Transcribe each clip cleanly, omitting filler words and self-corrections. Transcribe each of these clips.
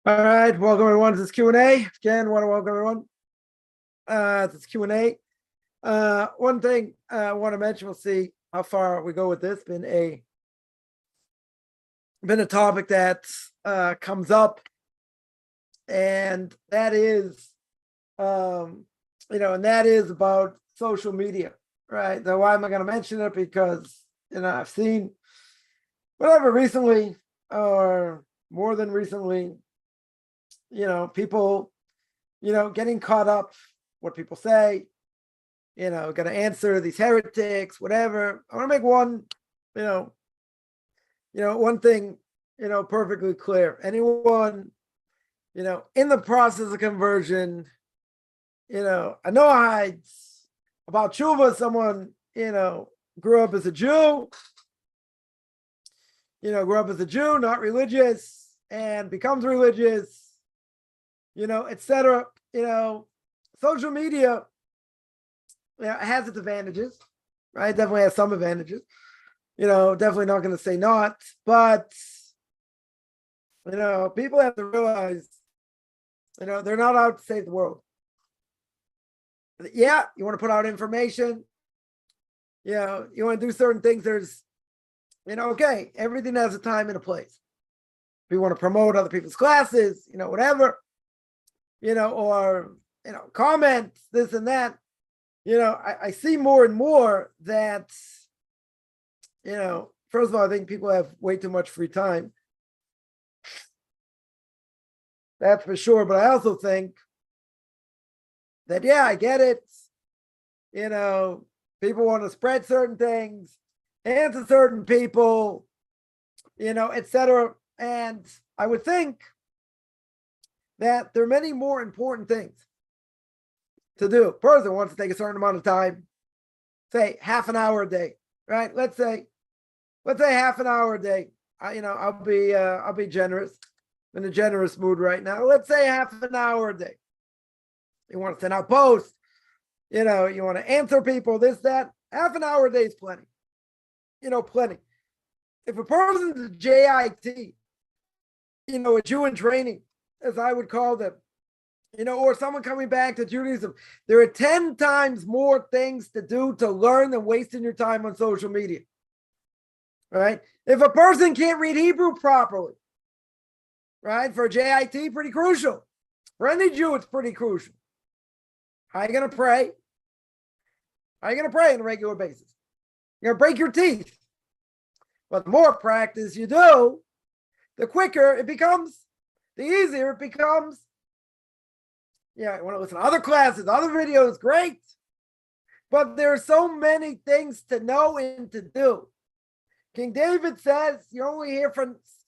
All right, welcome everyone to this Q&A. Again, want to welcome everyone to this Q&A. One thing I want to mention, we'll see how far we go with this. Been a topic that comes up, and that is, and that is about social media, right? Now, why am I going to mention it? Because I've seen whatever recently, or more than recently, people, getting caught up what people say, going to answer these heretics, whatever. I want to make one, one thing, perfectly clear. Anyone, in the process of conversion, I know hides about tshuva, someone, grew up as a Jew, not religious, and becomes religious, etc. Social media, has its advantages, right? Definitely has some advantages. Definitely not going to say not, but people have to realize, they're not out to save the world. Yeah, you want to put out information, you want to do certain things. There's, okay, everything has a time and a place. If you want to promote other people's classes, whatever, or, comments, this and that, I see more and more that, first of all, I think people have way too much free time. That's for sure. But I also think that, yeah, I get it. People want to spread certain things, answer certain people, etc. And I would think that there are many more important things to do. Person wants to take a certain amount of time, say half an hour a day, right? Let's say half an hour a day. I'll be generous. I'm in a generous mood right now. Let's say half an hour a day. You want to send out posts, you want to answer people, this, that. Half an hour a day is plenty. Plenty. If a person's a JIT, a Jew in training, as I would call them, or someone coming back to Judaism, there are 10 times more things to do to learn than wasting your time on social media. Right? If a person can't read Hebrew properly, right? For a JIT, pretty crucial. For any Jew, it's pretty crucial. How are you going to pray? How are you going to pray on a regular basis? You're going to break your teeth. But the more practice you do, the quicker it becomes, the easier it becomes. Yeah, you want to listen to other classes, other videos, great. But there are so many things to know and to do. King David says you're only here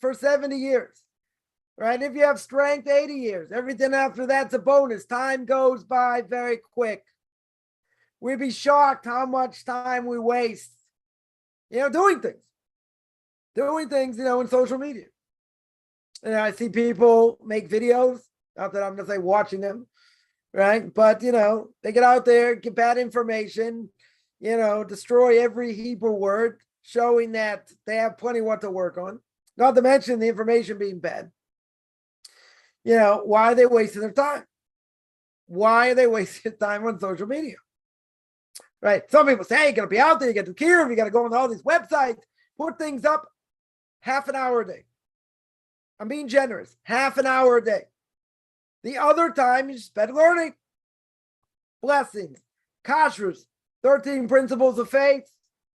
for 70 years, right? If you have strength, 80 years. Everything after that's a bonus. Time goes by very quick. We'd be shocked how much time we waste, doing things. In social media. I see people make videos, not that I'm going to say watching them, right? But, they get out there, get bad information, destroy every Hebrew word, showing that they have plenty what to work on. Not to mention the information being bad. Why are they wasting their time? Why are they wasting time on social media? Right? Some people say, hey, you got to be out there, you got to care, you got to go on all these websites, put things up half an hour a day. I'm being generous. Half an hour a day. The other time you spend learning. Blessings, kashrus, 13 principles of faith,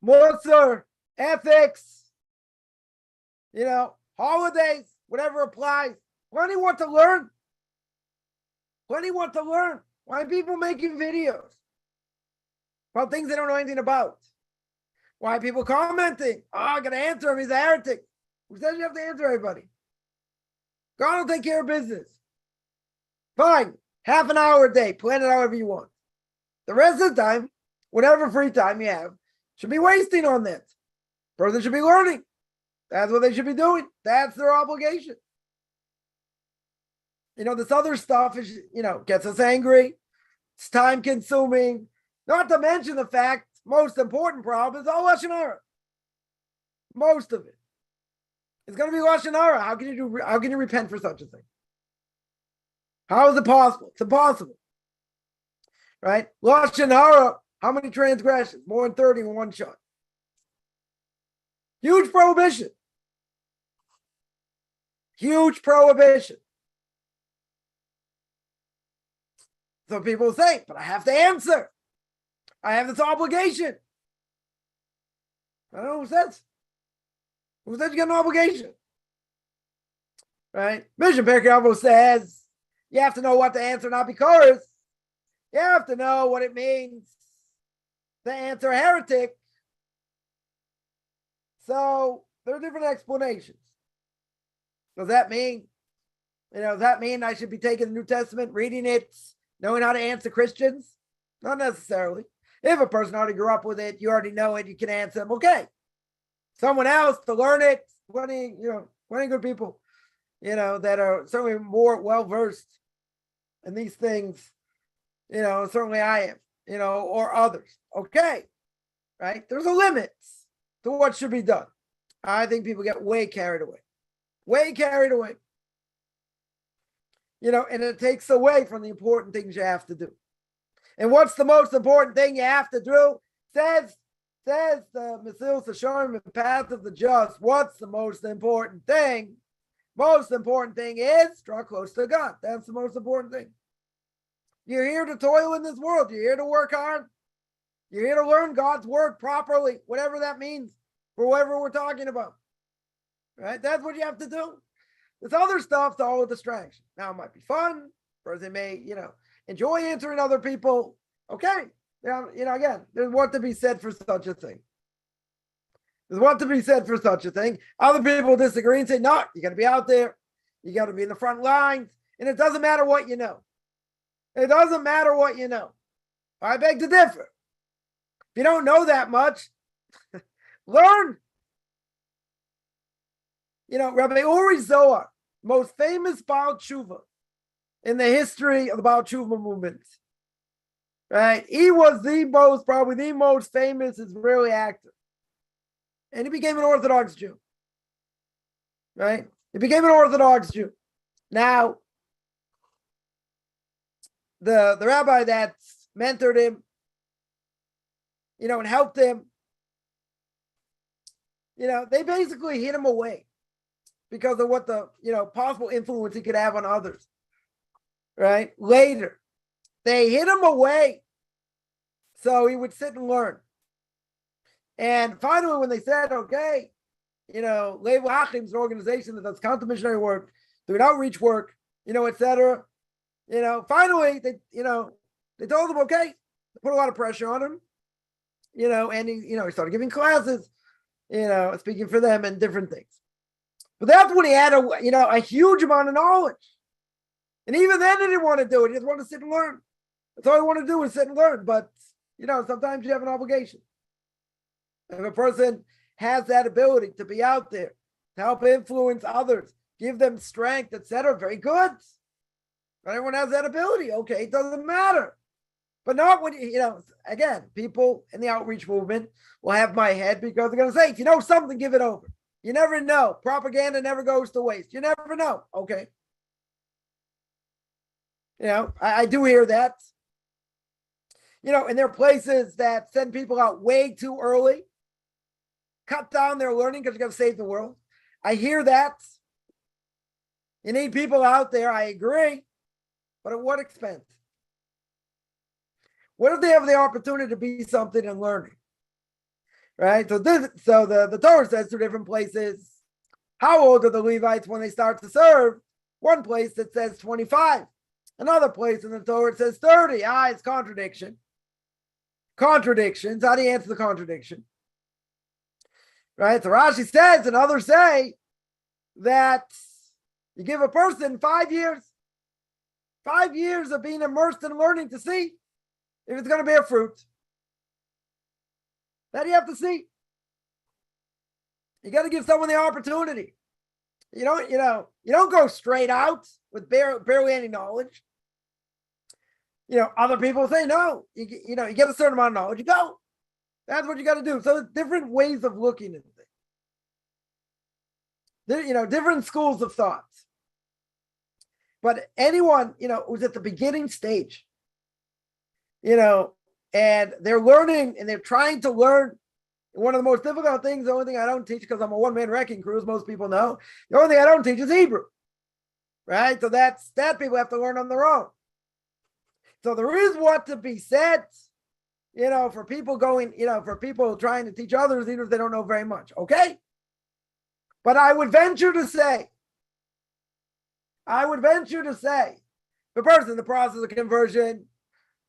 Musar, ethics, holidays, whatever applies. Plenty what to learn. Plenty what to learn. Why are people making videos about things they don't know anything about? Why are people commenting? Oh, I got to answer him. He's a heretic. Who says you have to answer everybody? God will take care of business. Fine. Half an hour a day. Plan it however you want. The rest of the time, whatever free time you have, should be wasting on that. Person should be learning. That's what they should be doing. That's their obligation. This other stuff is, gets us angry. It's time consuming. Not to mention the fact, most important problem is all Lashon Hara. Most of it. It's going to be Lashon Hara. How can you repent for such a thing? How is it possible? It's impossible. Right? Lashon hara, how many transgressions? More than 30 in one shot. Huge prohibition. Huge prohibition. So people say, but I have to answer. I have this obligation. I don't know who says. Who said you got an obligation? Right? Mishnah Pirkei Avos says you have to know what to answer, not because you have to know what it means to answer heretic. So there are different explanations. Does that mean, does that mean I should be taking the New Testament, reading it, knowing how to answer Christians? Not necessarily. If a person already grew up with it, you already know it, you can answer them. Okay. Someone else to learn it, plenty good people, that are certainly more well-versed in these things, certainly I am, or others. Okay. Right? There's a limit to what should be done. I think people get way carried away. Way carried away. And it takes away from the important things you have to do. And what's the most important thing you have to do? Says the Mesil Sasharim and Path of the Just. What's the most important thing? Most important thing is draw close to God. That's the most important thing. You're here to toil in this world. You're here to work hard. You're here to learn God's word properly, whatever that means, for whatever we're talking about. Right? That's what you have to do. This other stuff's all a distraction. Now, it might be fun. Person may, enjoy answering other people. Okay. Again, there's what to be said for such a thing. There's what to be said for such a thing. Other people disagree and say, no, you got to be out there. You got to be in the front lines. And it doesn't matter what you know. It doesn't matter what you know. I beg to differ. If you don't know that much, learn. Rabbi Uri Zohar, most famous Baal Tshuva in the history of the Baal Tshuva movement. Right? He was probably the most famous Israeli actor. And he became an Orthodox Jew. Right? He became an Orthodox Jew. Now, the rabbi that mentored him, and helped him, they basically hid him away because of what the, possible influence he could have on others. Right? Later, they hid him away so he would sit and learn. And finally, when they said, okay, Lev Achim is an organization that does counter missionary work, doing outreach work, etc. Finally, they told him, okay, they put a lot of pressure on him, and he started giving classes, speaking for them and different things. But that's when he had a huge amount of knowledge. And even then, he didn't want to do it. He just wanted to sit and learn. That's all he wanted to do was sit and learn. But, sometimes you have an obligation. If a person has that ability to be out there, to help influence others, give them strength, etc., very good. But everyone has that ability. Okay, it doesn't matter. But not when, again, people in the outreach movement will have my head because they're going to say, if you know something, give it over. You never know. Propaganda never goes to waste. You never know. Okay. I do hear that. And there are places that send people out way too early, cut down their learning because you got to save the world. I hear that. You need people out there. I agree. But at what expense? What if they have the opportunity to be something and learning? Right? So the Torah says 2 different places. How old are the Levites when they start to serve? One place that says 25. Another place in the Torah it says 30. It's contradiction. Contradictions. How do you answer the contradiction? Right? So Rashi says, and others say, that you give a person 5 years. 5 years of being immersed in learning to see if it's going to bear fruit. That you have to see. You got to give someone the opportunity. You don't go straight out with barely any knowledge. Other people say, no, you get a certain amount of knowledge, you go. That's what you got to do. So different ways of looking at things. Different schools of thought. But anyone, who's at the beginning stage, and they're learning and they're trying to learn. One of the most difficult things, the only thing I don't teach, because I'm a one-man wrecking crew, as most people know, the only thing I don't teach is Hebrew, right? So that people have to learn on their own. So there is what to be said, for people going, for people trying to teach others, even if they don't know very much, okay? But I would venture to say, the person in the process of conversion,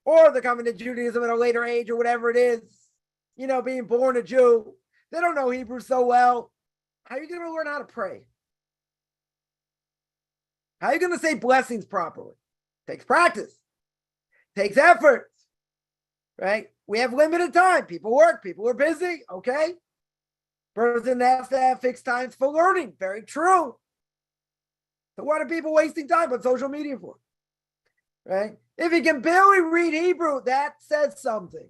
or they're coming to Judaism at a later age, or whatever it is, being born a Jew, they don't know Hebrew so well. How are you going to learn how to pray? How are you going to say blessings properly? Takes practice, takes effort, right? We have limited time. People work, people are busy, okay? Person has to have fixed times for learning. Very true. So what are people wasting time on social media for? Right? If you can barely read Hebrew, that says something.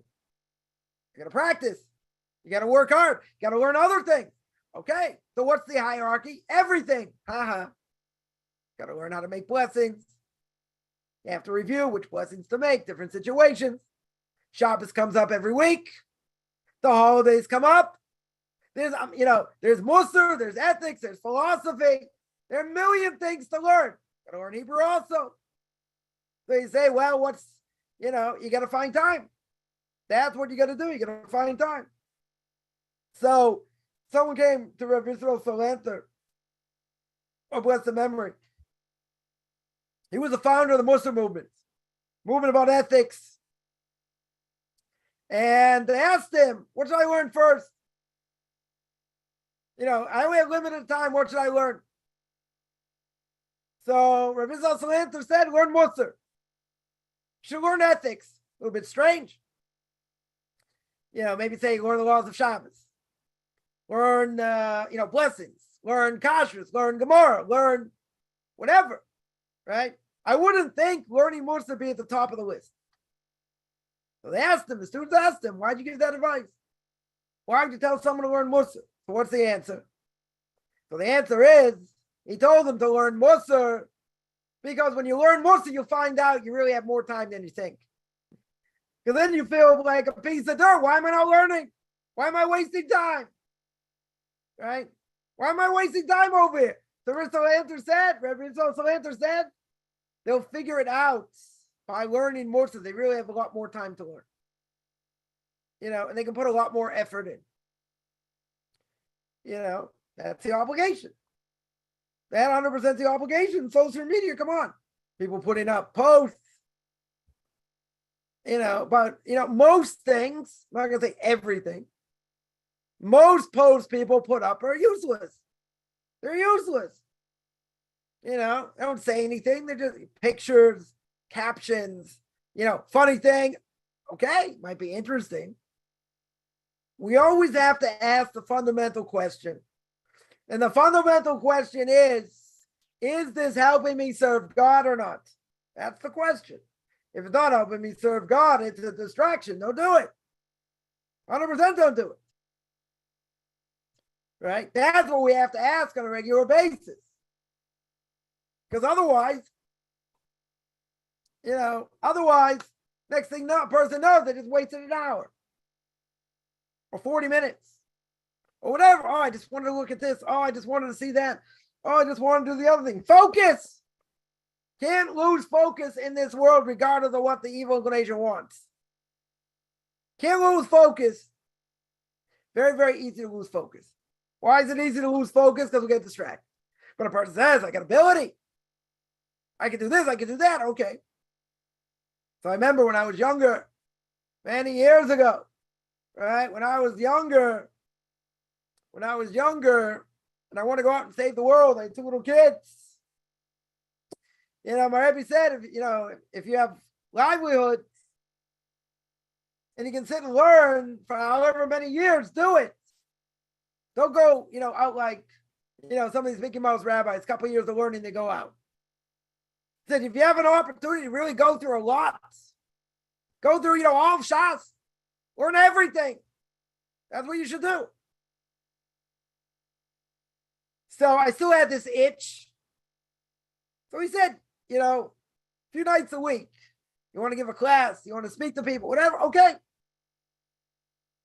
You got to practice. You got to work hard. You got to learn other things. Okay. So what's the hierarchy? Everything. Got to learn how to make blessings. You have to review which blessings to make, different situations. Shabbos comes up every week. The holidays come up. There's, there's Musar, there's ethics, there's philosophy. There are a million things to learn. Got to learn Hebrew also. So you say, well, you got to find time. That's what you got to do. You got to find time. So someone came to Rabbi Yisrael Salanter, oh, bless the memory. He was the founder of the Muslim movement about ethics. And they asked him, what should I learn first? I only have limited time. What should I learn? So Rabbi Yisrael Salanter said, learn Musar. You should learn ethics. A little bit strange. Maybe say learn the laws of Shabbos. Learn, blessings. Learn kashrus. Learn Gemara. Learn whatever, right? I wouldn't think learning Musar would be at the top of the list. So the students asked him, why'd you give that advice? Why would you tell someone to learn Musar? So what's the answer? So the answer is, he told them to learn Musar because when you learn Musar, you'll find out you really have more time than you think. Because then you feel like a piece of dirt. Why am I not learning? Why am I wasting time? Right? Why am I wasting time over here? So Rabbi Salanter said, they'll figure it out by learning Musar. They really have a lot more time to learn. And they can put a lot more effort in. That's the obligation. That 100% the obligation. Social media, come on. People putting up posts. But most things, I'm not going to say everything. Most posts people put up are useless. They're useless. They don't say anything. They're just pictures, captions, funny thing. Okay, might be interesting. We always have to ask the fundamental question. And the fundamental question is this helping me serve God or not? That's the question. If it's not helping me serve God, it's a distraction. Don't do it. 100% don't do it. Right? That's what we have to ask on a regular basis. Because otherwise, next thing person knows, they just wasted an hour or 40 minutes or whatever. Oh, I just wanted to look at this. Oh, I just wanted to see that. Oh, I just wanted to do the other thing. Focus. Can't lose focus in this world regardless of what the evil inclination wants. Can't lose focus. Very, very easy to lose focus. Why is it easy to lose focus? Because we get distracted. But a person says, I got ability. I can do this, I can do that. Okay. So I remember when I was younger, many years ago, right? When I was younger, and I want to go out and save the world, I had two little kids. My Rebbe said, if you have livelihood and you can sit and learn for however many years, do it. Don't go, out like, some of these Mickey Mouse rabbis, a couple of years of learning, they go out. Said, if you have an opportunity to really go through a lot, go through, all of Shas, learn everything. That's what you should do. So I still had this itch. So he said, a few nights a week. You want to give a class, you want to speak to people, whatever, okay.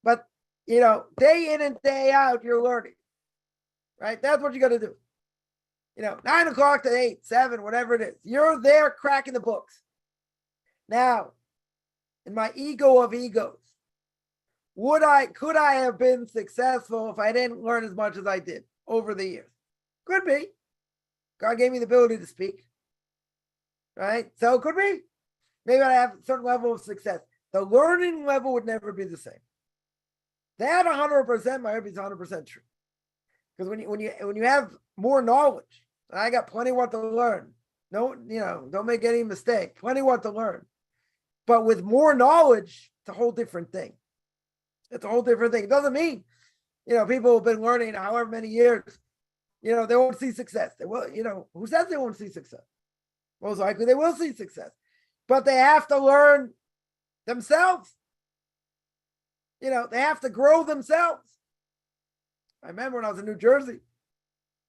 But, day in and day out, you're learning, right? That's what you got to do. 9 o'clock to 8, 7, whatever it is. You're there cracking the books. Now, in my ego of egos, could I have been successful if I didn't learn as much as I did over the years? Could be. God gave me the ability to speak, right? So it could be. Maybe I have a certain level of success. The learning level would never be the same. That 100% might be 100% true. Because when you have more knowledge, and I got plenty what to learn. No, don't make any mistake. Plenty what to learn. But with more knowledge, it's a whole different thing. It's a whole different thing. It doesn't mean, people have been learning however many years, they won't see success. They will, who says they won't see success? Most likely they will see success. But they have to learn themselves. They have to grow themselves. I remember when I was in New Jersey,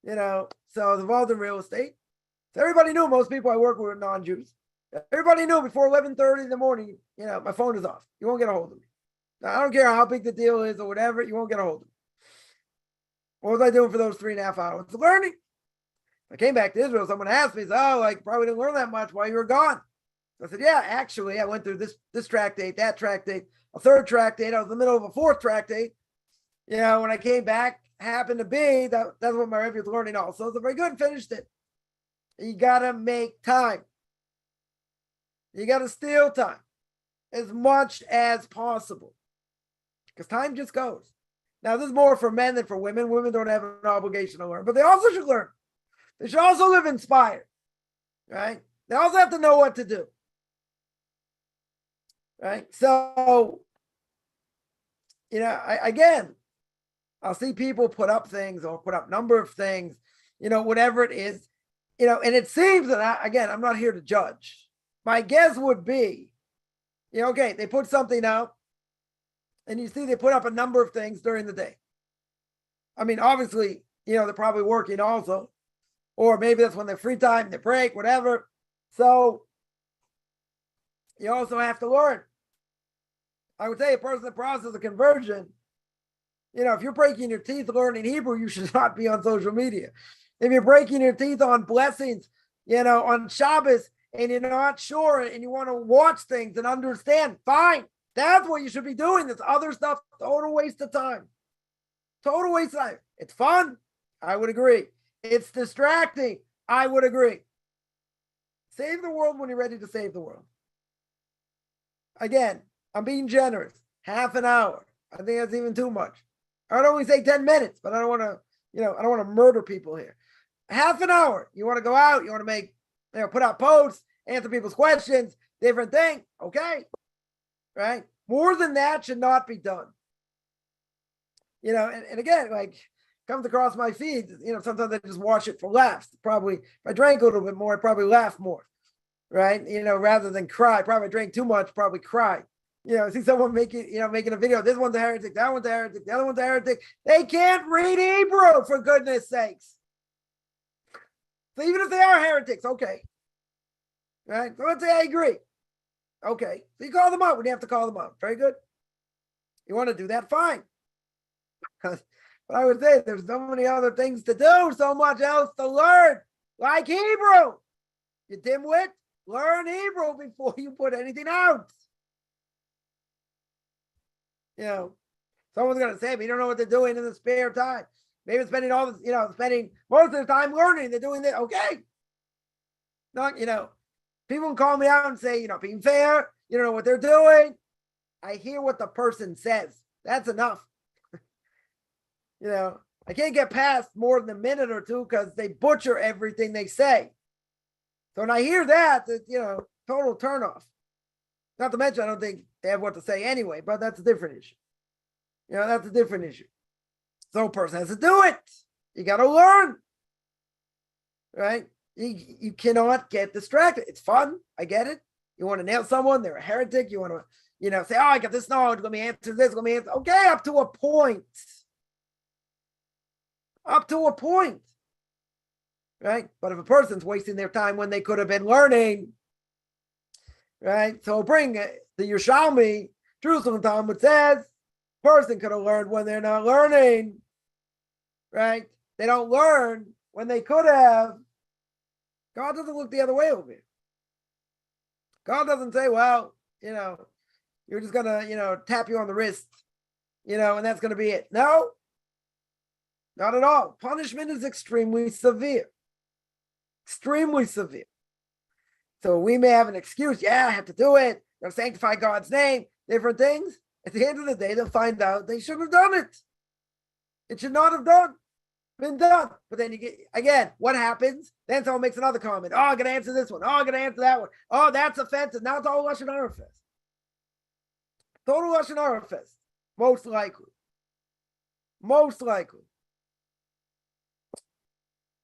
so I was involved in real estate. So everybody knew most people I work with were non-Jews. Everybody knew before 11:30 in the morning, my phone is off. You won't get a hold of me. Now, I don't care how big the deal is or whatever, you won't get a hold of me. What was I doing for those 3.5 hours? Learning. I came back to Israel. Someone asked me, probably didn't learn that much while you were gone. I said, yeah, actually, I went through this tractate, that tractate, a third tractate. I was in the middle of a fourth tractate. When I came back, happened to be, that's what my Rebbe was learning also. So very good, finished it. You got to make time. You got to steal time as much as possible because time just goes. Now, this is more for men than for women. Women don't have an obligation to learn, but they also should learn. They should also live inspired, right? They also have to know what to do, right? So, I'll see people put up things or put up number of things, whatever it is, and it seems that, I'm not here to judge. My guess would be, okay, they put something out and you see they put up a number of things during the day. I mean, obviously, they're probably working also, or maybe that's when they're free time, they break, whatever. So you also have to learn. I would say a person in the process of conversion, if you're breaking your teeth learning Hebrew, you should not be on social media. If you're breaking your teeth on blessings, on Shabbos, and you're not sure and you want to watch things and understand, fine. That's what you should be doing. This other stuff, total waste of time. Total waste of time. It's fun. I would agree. It's distracting. I would agree. Save the world when you're ready to save the world. Again, I'm being generous. Half an hour. I think that's even too much. I'd only say 10 minutes, but I don't want to, I don't want to murder people here. Half an hour. You want to go out, you want to make, put out posts, answer people's questions, different thing. Okay. Right. More than that should not be done. And again, comes across my feed, sometimes I just watch it for laughs. Probably if I drank a little bit more, I'd probably laugh more. Right. Rather than cry. Probably drank too much, probably cry. See someone making a video. This one's a heretic, that one's a heretic, the other one's a heretic. They can't read Hebrew, for goodness sakes. So even if they are heretics, okay. Right? So let's say I agree. Okay. So you call them out when you have to call them out. Very good. You want to do that? Fine. But I would say there's so many other things to do, so much else to learn, like Hebrew. You dimwit, learn Hebrew before you put anything out. Someone's going to say, but you don't know what they're doing in the spare time. Maybe it's spending spending most of the time learning. They're doing that. Okay. Not, people can call me out and say, being fair, you don't know what they're doing. I hear what the person says. That's enough. I can't get past more than a minute or two because they butcher everything they say. So when I hear that, it's, total turnoff. Not to mention, I don't think they have what to say anyway, but that's a different issue. That's a different issue. So a person has to do it. You got to learn. Right? You cannot get distracted. It's fun. I get it. You want to nail someone, they're a heretic. You want to, say, I got this knowledge. Let me answer this. Let me answer. Okay, up to a point. Up to a point. right? But if a person's wasting their time when they could have been learning, right? So bring the Yerushalmi, Jerusalem Talmud says, person could have learned when they're not learning, right? They don't learn when they could have. God doesn't look the other way over here. God doesn't say, well, you're just going to, tap you on the wrist, and that's going to be it. No, not at all. Punishment is extremely severe. Extremely severe. So we may have an excuse. Yeah, I have to do it. Got to sanctify God's name. Different things. At the end of the day, they'll find out they should have done it. It should not have been done. But then you get, again, what happens? Then someone makes another comment. Oh, I'm going to answer this one. Oh, I'm going to answer that one. Oh, that's offensive. Now it's all Lashon Hara fest. Total Lashon Hara fest. Most likely. Most likely.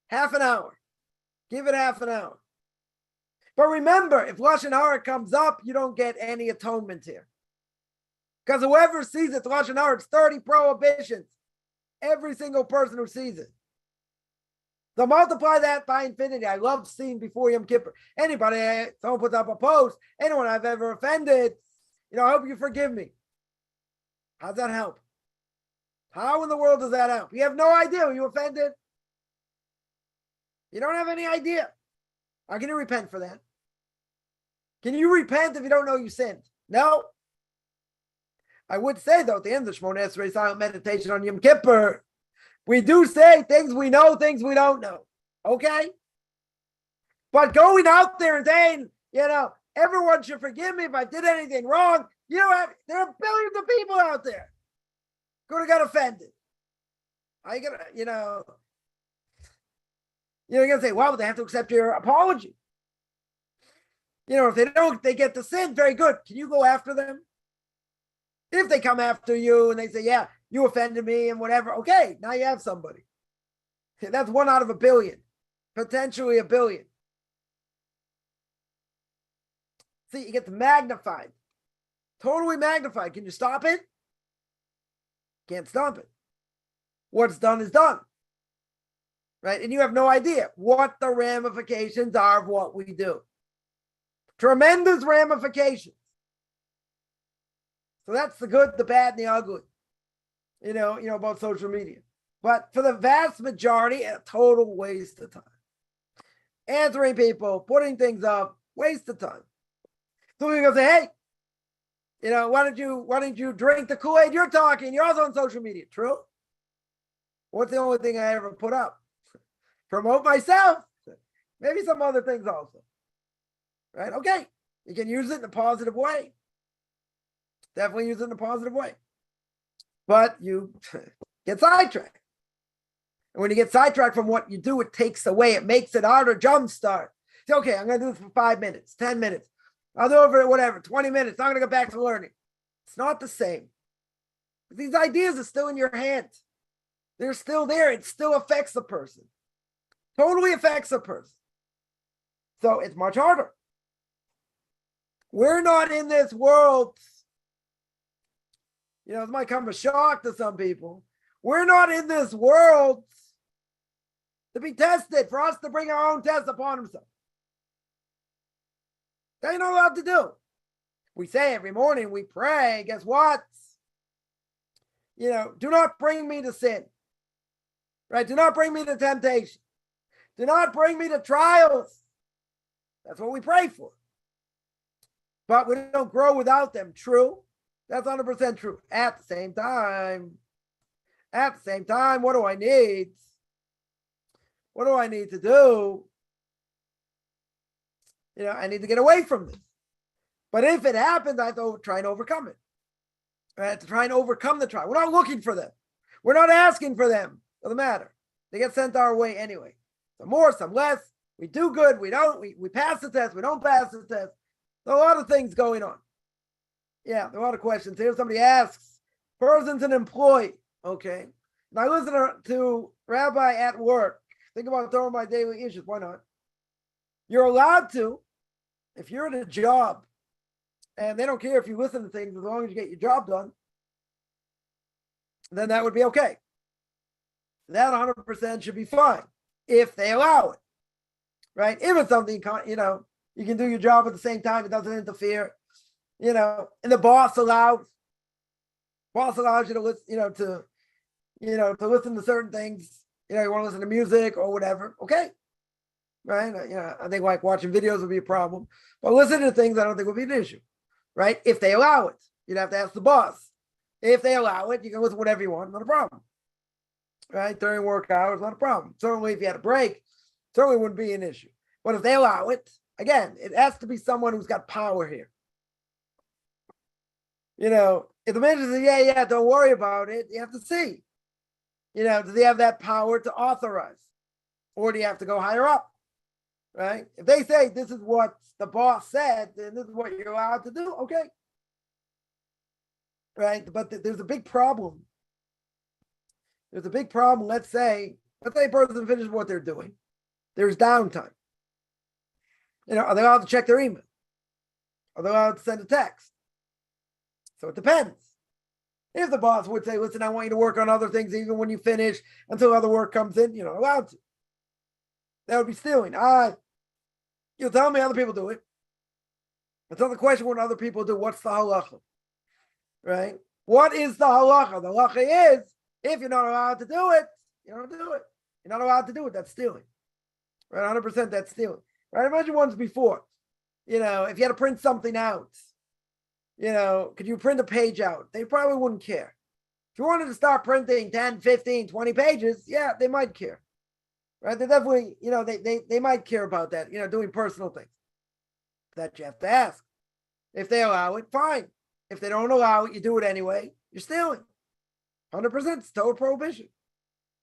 Half an hour. Give it half an hour. But remember, if Lashon Hara comes up, you don't get any atonement here. Because whoever sees it, Lashon Hara, it's 30 prohibitions. Every single person who sees it. So multiply that by infinity. I love seeing before Yom Kippur. Anybody, someone puts up a post, anyone I've ever offended, I hope you forgive me. How's that help? How in the world does that help? You have no idea who you offended. You don't have any idea. How can you repent for that? Can you repent if you don't know you sinned? No. I would say, though, at the end of the Shmoneh Esrei silent meditation on Yom Kippur, we do say things we know, things we don't know. Okay? But going out there and saying, everyone should forgive me if I did anything wrong, there are billions of people out there could have got offended. Are you gonna, you're gonna say, well, they have to accept your apology. If they don't, they get the sin. Very good. Can you go after them? If they come after you and they say, yeah, you offended me and whatever, okay, now you have somebody. That's 1 out of a billion, potentially a billion. See, you get magnified, totally magnified. Can you stop it? Can't stop it. What's done is done. Right? And you have no idea what the ramifications are of what we do. Tremendous ramifications. So that's the good, the bad, and the ugly, about social media. But for the vast majority, a total waste of time. Answering people, putting things up, waste of time. So we're going to say, hey, why don't you drink the Kool-Aid? You're talking, you're also on social media. True? What's the only thing I ever put up? Promote myself. Maybe some other things also. Right? Okay. You can use it in a positive way. Definitely use it in a positive way. But you get sidetracked. And when you get sidetracked from what you do, it takes away. It makes it harder. Jumpstart. Say, okay, I'm going to do this for 5 minutes, 10 minutes. I'll do it for whatever, 20 minutes. I'm going to go back to learning. It's not the same. These ideas are still in your hands. They're still there. It still affects the person. Totally affects the person. So it's much harder. We're not in this world. It might come as a shock to some people. We're not in this world to be tested, for us to bring our own test upon himself. That ain't not allowed to do. We say every morning, we pray, guess what? Do not bring me to sin. Right? Do not bring me to temptation. Do not bring me to trials. That's what we pray for. But we don't grow without them. True. That's 100% true. At the same time, what do I need? What do I need to do? I need to get away from this. But if it happens, I have to try and overcome it. I have to try and overcome the trial. We're not looking for them. We're not asking for them. Doesn't matter. They get sent our way anyway. Some more, some less. We do good. We don't. We pass the test. We don't pass the test. There's a lot of things going on. Yeah, there are a lot of questions here. Somebody asks, person's an employee. Okay. And I listen to Rabbi at work. Think about throwing my daily issues. Why not? You're allowed to, if you're at a job, and they don't care if you listen to things as long as you get your job done, then that would be okay. That 100% should be fine if they allow it. right? If it's something, you can do your job at the same time, it doesn't interfere, and the boss allows you to listen, to listen to certain things, you want to listen to music or whatever, okay, right? I think like watching videos would be a problem, but listening to things I don't think would be an issue, right? If they allow it, you'd have to ask the boss. If they allow it, you can listen to whatever you want, not a problem, right? During work hours, not a problem. Certainly if you had a break, certainly wouldn't be an issue. But if they allow it, again, it has to be someone who's got power here. If the manager says, yeah, don't worry about it, you have to see. Do they have that power to authorize? Or do you have to go higher up? Right? If they say this is what the boss said, then this is what you're allowed to do, okay. Right? But there's a big problem. There's a big problem. Let's say a person finishes what they're doing. There's downtime. Are they allowed to check their email? Are they allowed to send a text? So it depends. If the boss would say, listen, I want you to work on other things even when you finish until other work comes in, you're not allowed to. That would be stealing. You'll tell me other people do it. It's not the question what other people do. What's the halacha? Right? What is the halacha? The halacha is, if you're not allowed to do it, you don't do it. You're not allowed to do it. That's stealing. Right? 100% that's stealing. Right? Imagine once before, if you had to print something out, could you print a page out? They probably wouldn't care. If you wanted to start printing 10, 15, 20 pages, yeah, they might care. Right? They definitely, they might care about that, doing personal things. That you have to ask. If they allow it, fine. If they don't allow it, you do it anyway, you're stealing. 100% it's Torah prohibition.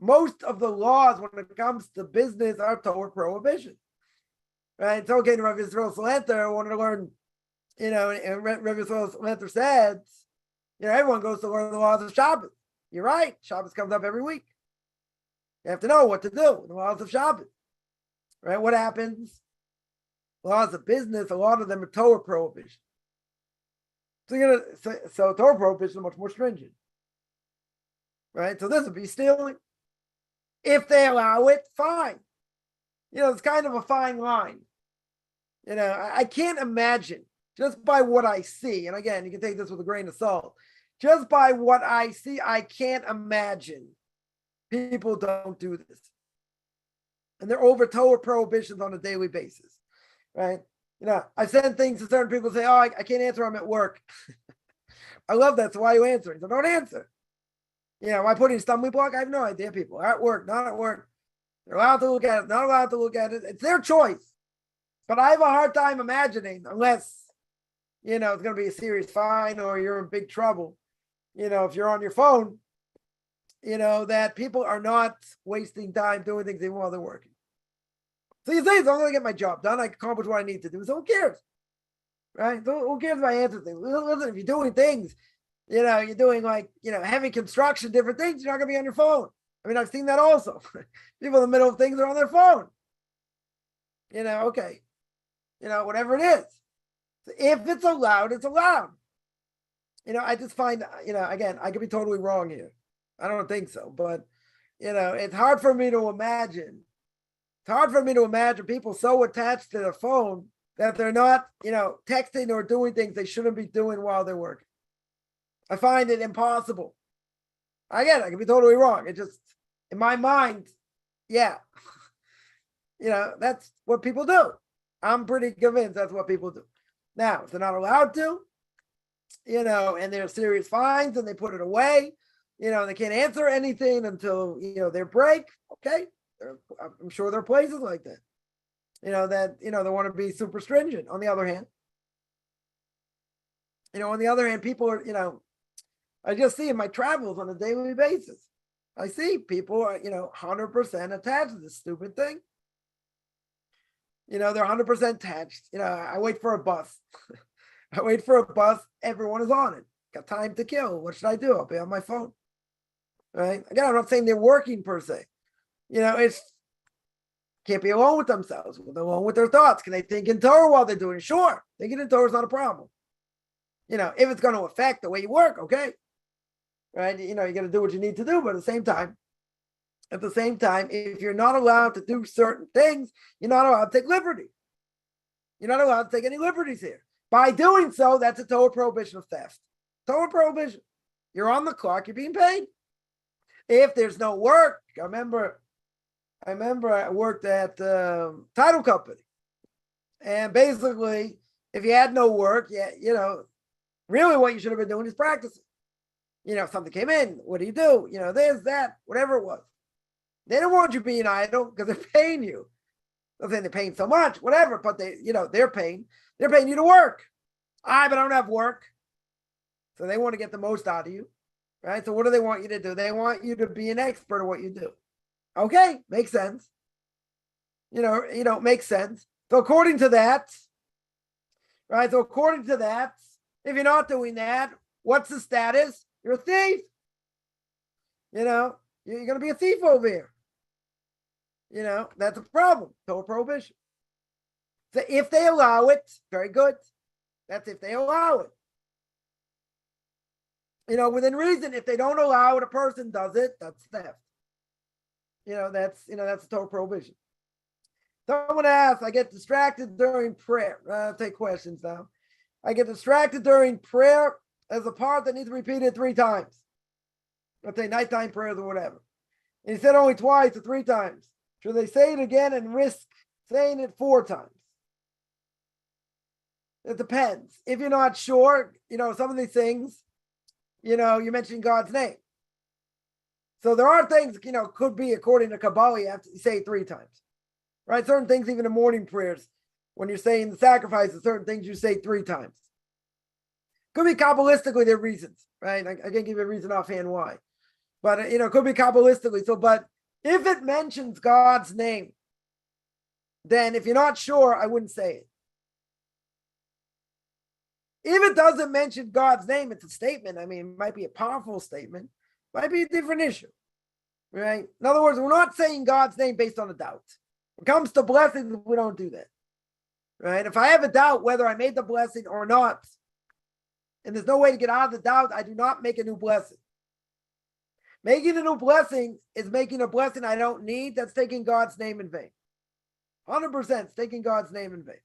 Most of the laws when it comes to business are Torah prohibition. Right? It's okay to Rabbi Yisrael Salanter wanted to learn, and Rabbi Yisrael Salanter said, everyone goes to learn the laws of Shabbos. You're right. Shabbos comes up every week. You have to know what to do. The laws of Shabbos. Right? What happens? Laws of business, a lot of them are Torah prohibition. So Torah prohibition is much more stringent. Right? So this would be stealing. If they allow it, fine. It's kind of a fine line. I can't imagine, just by what I see, and again, you can take this with a grain of salt, just by what I see, I can't imagine people don't do this. And they're over Torah prohibitions on a daily basis, right? I send things to certain people, say, I can't answer, I'm at work. I love that, so why are you answering? So don't answer. Am I putting a stumbling block? I have no idea, people. At work, not at work. They're allowed to look at it, not allowed to look at it. It's their choice. But I have a hard time imagining, unless, it's going to be a serious fine or you're in big trouble, if you're on your phone, that people are not wasting time doing things even while they're working. So you say, I'm going to get my job done. I accomplish what I need to do. So who cares? Right? So who cares if I answer things? Listen, if you're doing things, you're doing heavy construction, different things, you're not going to be on your phone. I mean, I've seen that also. People in the middle of things are on their phone. Okay. Whatever it is. So if it's allowed, it's allowed. I just find, again, I could be totally wrong here. I don't think so, but, it's hard for me to imagine. It's hard for me to imagine people so attached to their phone that they're not, texting or doing things they shouldn't be doing while they're working. I find it impossible. Again, I could be totally wrong. It just, in my mind, yeah. That's what people do. I'm pretty convinced that's what people do. Now, if they're not allowed to, and there's serious fines and they put it away, they can't answer anything until, their break. Okay. I'm sure there are places like that, they want to be super stringent. On the other hand, people are, I just see in my travels on a daily basis, I see people are, 100% attached to this stupid thing. They're 100% attached. I wait for a bus. Everyone is on it. Got time to kill. What should I do? I'll be on my phone. Right? Again, I'm not saying they're working per se. It's can't be alone with themselves. They're alone with their thoughts. Can they think in Torah while they're doing it? Sure. Thinking in Torah is not a problem. If it's going to affect the way you work, okay. Right? You got to do what you need to do, but at the same time, At the same time, if you're not allowed to do certain things, you're not allowed to take liberty. You're not allowed to take any liberties here. By doing so, that's a total prohibition of theft. Total prohibition. You're on the clock, you're being paid. If there's no work, I remember I worked at the title company. And basically, if you had no work, really what you should have been doing is practicing. If something came in, what do you do? This, that, whatever it was. They don't want you being idle because they're paying you. Not saying they're paying so much, whatever, but they're paying you to work. But I don't have work. So they want to get the most out of you, right? So what do they want you to do? They want you to be an expert at what you do. Okay, makes sense. Makes sense. So according to that, right? So according to that, if you're not doing that, what's the status? You're a thief. You're going to be a thief over here. That's a problem. Total prohibition. So if they allow it, very good. That's if they allow it. Within reason. If they don't allow it, a person does it, that's theft. That's a total prohibition. Someone asked, I get distracted during prayer. I'll take questions now. I get distracted during prayer as a part that needs to be repeated 3 times. Let's say nighttime prayers or whatever. And he said only twice or 3 times. Should they say it again and risk saying it 4 times? It depends. If you're not sure, some of these things, you're mentioning God's name. So there are things, could be according to Kabbalah, you have to say it 3 times. Right? Certain things, even in morning prayers, when you're saying the sacrifices, certain things you say 3 times. Could be Kabbalistically, there are reasons, right? I can't give you a reason offhand why. But, it could be Kabbalistically. So, but if it mentions God's name, then if you're not sure, I wouldn't say it. If it doesn't mention God's name, it's a statement. I mean, it might be a powerful statement, might be a different issue, right? In other words, we're not saying God's name based on a doubt. When it comes to blessings, we don't do that, right? If I have a doubt whether I made the blessing or not, and there's no way to get out of the doubt, I do not make a new blessing. Making a new blessing is making a blessing I don't need. That's taking God's name in vain. 100% taking God's name in vain.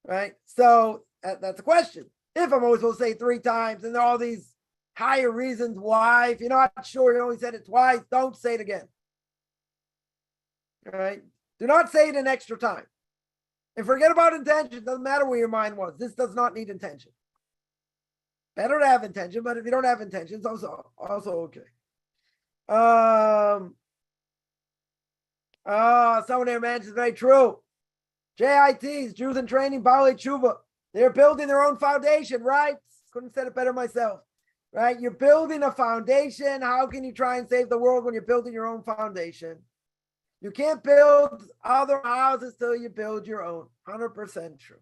Right? So that's a question. If I'm always supposed to say 3 times and there are all these higher reasons why, if you're not sure, you only said it twice, don't say it again. All right? Do not say it an extra time. And forget about intention. It doesn't matter where your mind was. This does not need intention. Better to have intention, but if you don't have intention, it's also okay. Someone there mentions very true. JITs, Jews in Training, Baalei Tshuva. They're building their own foundation, right? Couldn't have said it better myself. Right? You're building a foundation. How can you try and save the world when you're building your own foundation? You can't build other houses till you build your own. 100% true.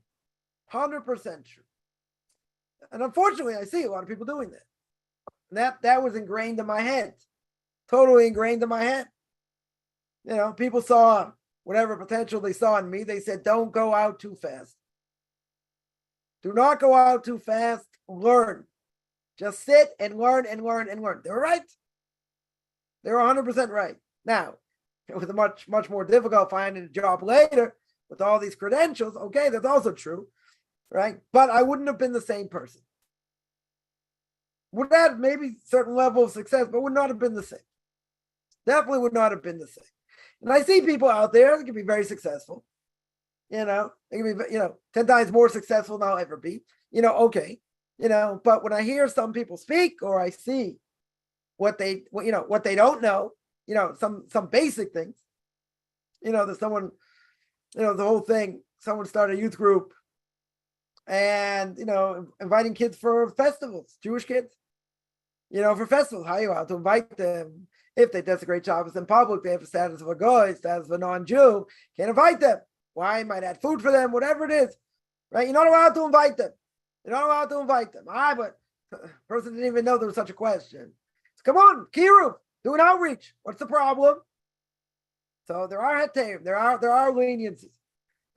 100% true. And unfortunately, I see a lot of people doing that. And that was ingrained in my head. Totally ingrained in my head. People saw whatever potential they saw in me. They said, don't go out too fast. Do not go out too fast. Learn. Just sit and learn and learn and learn. They were right. They were 100% right. Now, it was much, much more difficult finding a job later with all these credentials. Okay, that's also true. Right? But I wouldn't have been the same person. Would have maybe certain level of success, but would not have been the same. Definitely would not have been the same. And I see people out there that can be very successful. They can be, 10 times more successful than I'll ever be. Okay. But when I hear some people speak or I see what they don't know, some basic things, there's someone, the whole thing, someone started a youth group and, inviting kids for festivals, Jewish kids, for festivals. How are you allowed to invite them? If they desecrate Shabbos in public, they have the status of a goy, status of a non-Jew, can't invite them. Why? Might add food for them, whatever it is, right? You're not allowed to invite them. You're not allowed to invite them. But the person didn't even know there was such a question. So come on, Kiruv, do an outreach. What's the problem? So there are heterim, there are leniencies,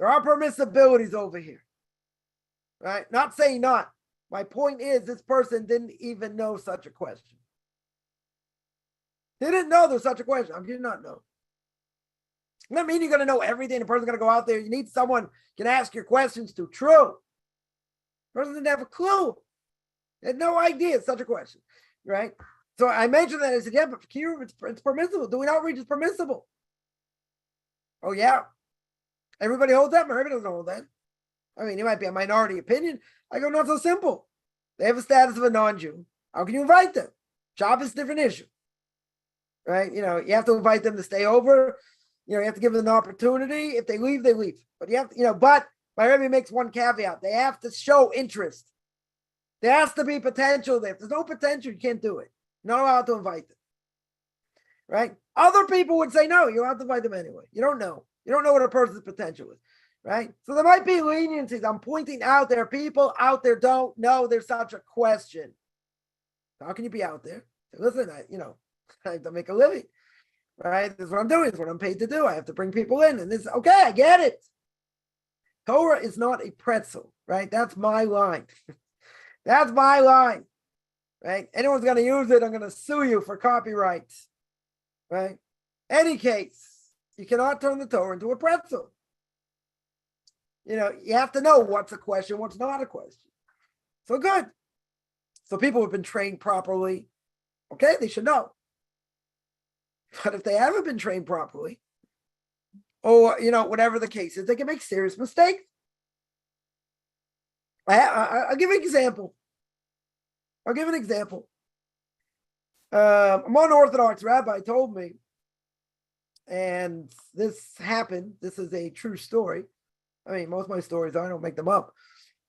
there are permissibilities over here, right? Not saying not. My point is, this person didn't even know such a question. He didn't know there's such a question. How can you not know? That mean you're going to know everything. The person's going to go out there. You need someone can ask your questions to. True. The person didn't have a clue. They had no idea it's such a question, right? So I mentioned that. I said, yeah, but for Kiruv, it's permissible. Doing outreach is permissible. Oh, yeah. Everybody holds that. Everybody doesn't hold that. I mean, it might be a minority opinion. I go, not so simple. They have a status of a non-Jew. How can you invite them? Shabbos is a different issue, right? You have to invite them to stay over. You have to give them an opportunity. If they leave, they leave. But you have to, but my Rebbe makes one caveat. They have to show interest. There has to be potential there. If there's no potential, you can't do it. You're not allowed to invite them, right? Other people would say, no, you have to invite them anyway. You don't know. You don't know what a person's potential is, right? So there might be leniencies. I'm pointing out there are people out there don't know there's such a question. How can you be out there? Listen, I have to make a living, right? This is what I'm doing. This is what I'm paid to do. I have to bring people in. And this, okay, I get it. Torah is not a pretzel, right? That's my line. That's my line, right? Anyone's going to use it, I'm going to sue you for copyrights, right? Any case, you cannot turn the Torah into a pretzel. You have to know what's a question, what's not a question. So good. So people who have been trained properly, okay, they should know. But if they haven't been trained properly, or, whatever the case is, they can make serious mistakes. I'll give an example. One Orthodox rabbi told me, and this happened. This is a true story. I mean, most of my stories, I don't make them up,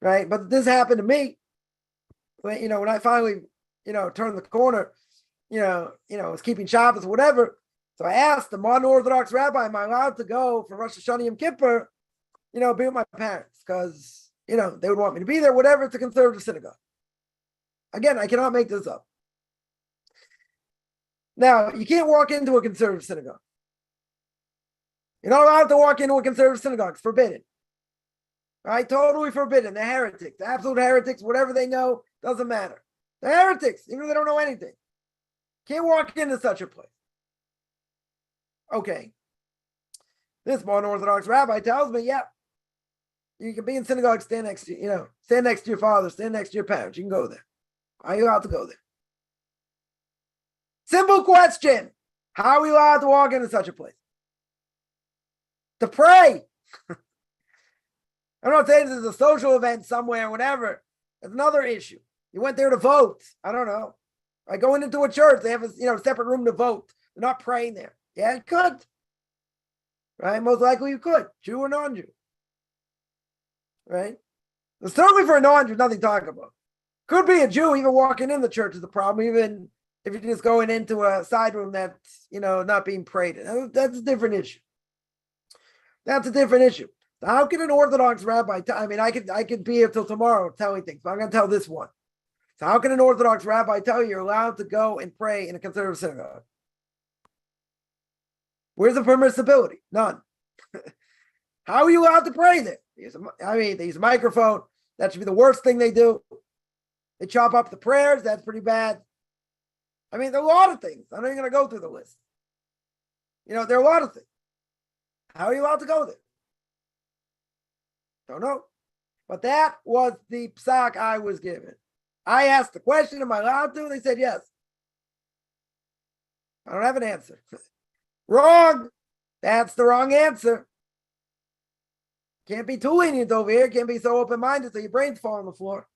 right? But this happened to me. When I finally, turned the corner, was keeping Shabbos or whatever. So I asked the modern Orthodox rabbi, am I allowed to go for Rosh Hashanah Yom Kippur, be with my parents? Because, they would want me to be there, whatever. It's a conservative synagogue. Again, I cannot make this up. Now, you can't walk into a conservative synagogue. You're not allowed to walk into a conservative synagogue. It's forbidden. All right, totally forbidden. They're heretics, the absolute heretics, whatever they know, doesn't matter. They're heretics, even if they don't know anything. Can't walk into such a place. Okay. This modern Orthodox rabbi tells me, yeah, you can be in synagogue, stand next to, stand next to your father, stand next to your parents. You can go there. Are you allowed to go there? Simple question. How are we allowed to walk into such a place? To pray. I'm not saying this is a social event somewhere, whatever. It's another issue. You went there to vote. I don't know. Like going into a church, they have a separate room to vote. They're not praying there. Yeah, you could. Right? Most likely you could. Jew or non-Jew. Right? But certainly for a non-Jew, nothing to talk about. Could be a Jew even walking in the church is the problem, even if you're just going into a side room that's, not being prayed in. That's a different issue. That's a different issue. So how can an Orthodox rabbi, I could be here till tomorrow telling things, but I'm going to tell this one. So how can an Orthodox rabbi tell you you're allowed to go and pray in a conservative synagogue? Where's the permissibility? None. How are you allowed to pray there? They use a microphone. That should be the worst thing they do. They chop up the prayers. That's pretty bad. There are a lot of things. I'm not even going to go through the list. There are a lot of things. How are you allowed to go there? Don't know. But that was the psak I was given. I asked the question, am I allowed to? They said yes. I don't have an answer. Wrong. That's the wrong answer. Can't be too lenient over here. Can't be so open-minded so your brains fall on the floor.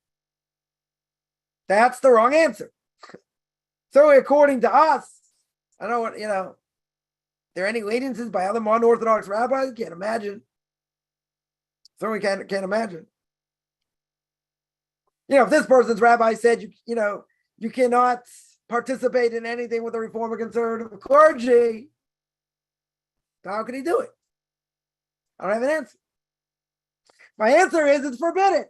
That's the wrong answer. So according to us, I don't know what, there are any leniencies by other modern Orthodox rabbis? Can't imagine. Certainly can't imagine. If this person's rabbi said, you cannot participate in anything with the Reform or conservative clergy, how can he do it? I don't have an answer. My answer is it's forbidden.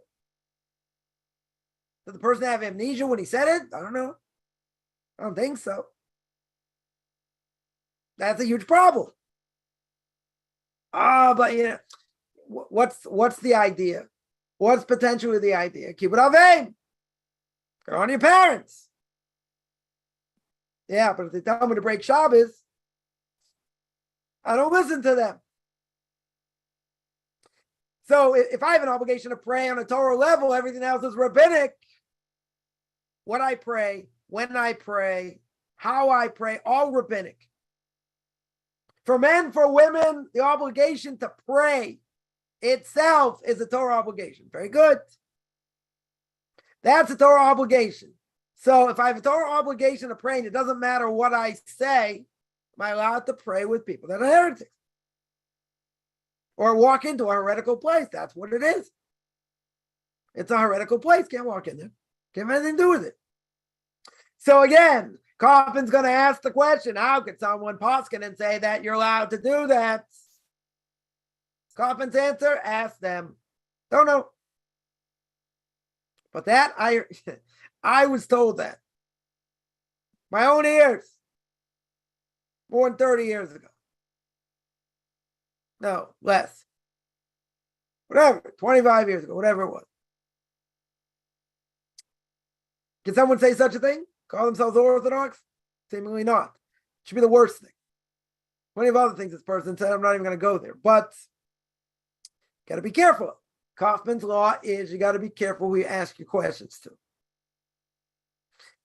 Did the person have amnesia when he said it? I don't know. I don't think so. That's a huge problem. But what's the idea? What's potentially the idea? Keep it avim. Go on your parents. Yeah, but if they tell me to break Shabbos, I don't listen to them. So if I have an obligation to pray on a Torah level, everything else is rabbinic. What I pray, when I pray, how I pray, all rabbinic. For men, for women, the obligation to pray itself is a Torah obligation. Very good. That's a Torah obligation. So if I have a Torah obligation to pray, and it doesn't matter what I say, am I allowed to pray with people that are heretics? Or walk into a heretical place? That's what it is. It's a heretical place. Can't walk in there. Can't have anything to do with it. So again, Kaufman's going to ask the question, how could someone poskin and say that you're allowed to do that? Kaufman's answer, ask them. Don't know. But that, I was told that. My own ears. More than 30 years ago. No, less. Whatever, 25 years ago, whatever it was. Can someone say such a thing? Call themselves Orthodox? Seemingly not. It should be the worst thing. Plenty of other things this person said. I'm not even going to go there. But got to be careful. Kaufman's law is you got to be careful who you ask your questions to.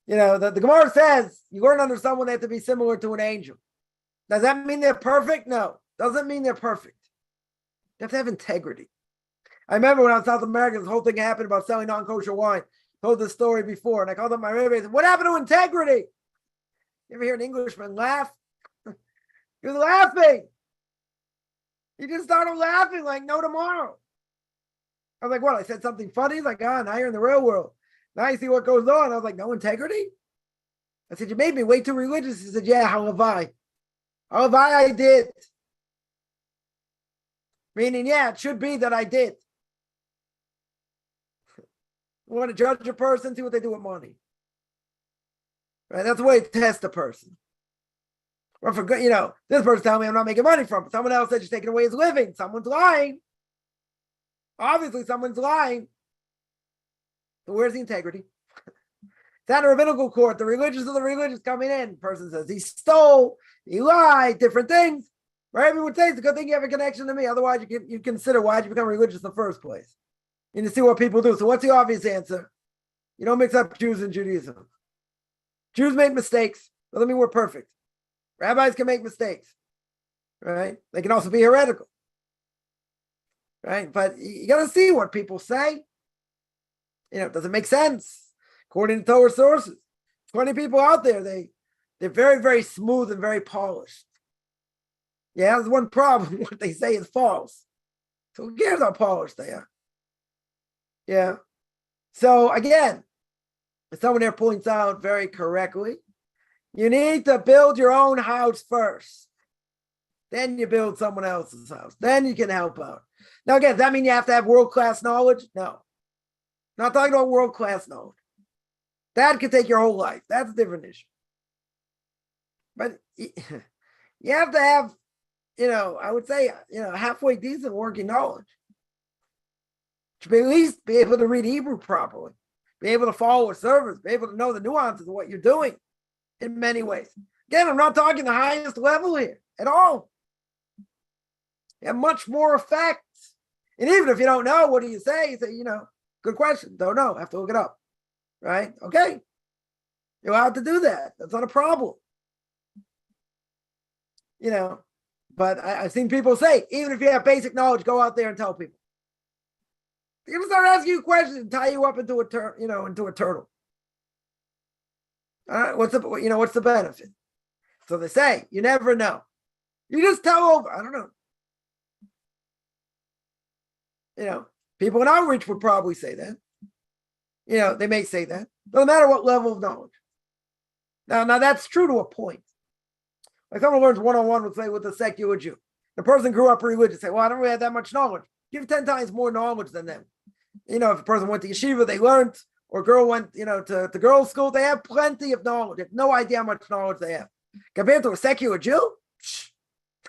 You know, the Gemara says you learn under someone they have to be similar to an angel. Does that mean they're perfect? No. Doesn't mean they're perfect. You have to have integrity. I remember when I was in South America, this whole thing happened about selling non-kosher wine. I told this story before, and I called up my rabbi and said, what happened to integrity? You ever hear an Englishman laugh? He was laughing. He just started laughing like no tomorrow. I was like, what? I said something funny? He's like, now you're in the real world. Now you see what goes on. I was like, no integrity? I said, you made me way too religious. He said, yeah, how have I? How have I did. Meaning, yeah, it should be that I did. You want to judge a person, see what they do with money. Right? That's the way to test a person. Or for good, this person telling me I'm not making money from it. Someone else said she's taking away his living. Someone's lying. Obviously, someone's lying. So where's the integrity? It's at a rabbinical court. The religious of the religious coming in. The person says he stole, he lied, different things. Right? Everyone would say it's a good thing you have a connection to me. Otherwise, you consider why did you become religious in the first place? You need to see what people do. So what's the obvious answer? You don't mix up Jews and Judaism. Jews make mistakes. Doesn't mean we're perfect. Rabbis can make mistakes. Right? They can also be heretical. Right? But you got to see what people say. Does it make sense? According to Torah sources. 20 people out there, they're very, very smooth and very polished. Yeah, there's one problem. What they say is false. So who cares how polished they are? Yeah. So again, as someone there points out very correctly, you need to build your own house first. Then you build someone else's house. Then you can help out. Now again, does that mean you have to have world-class knowledge? No. Not talking about world-class knowledge. That could take your whole life. That's a different issue. But you have to have, I would say, halfway decent working knowledge. To at least be able to read Hebrew properly, be able to follow a service, be able to know the nuances of what you're doing in many ways. Again, I'm not talking the highest level here at all. You have much more effect. And even if you don't know, what do you say? You say, good question. Don't know. Have to look it up. Right? Okay. You're allowed to do that. That's not a problem. But I've seen people say, even if you have basic knowledge, go out there and tell people. They're going to start asking you questions and tie you up into a turtle. All right, what's the benefit? So they say, you never know. You just tell over. I don't know. People in outreach would probably say that. They may say that. No matter what level of knowledge. Now that's true to a point. Like someone learns one-on-one with a secular Jew. The person grew up religious. Say, well, I don't really have that much knowledge. Give 10 times more knowledge than them. If a person went to yeshiva, they learned, or a girl went, to girls' school, they have plenty of knowledge. They have no idea how much knowledge they have. Compared to a secular Jew,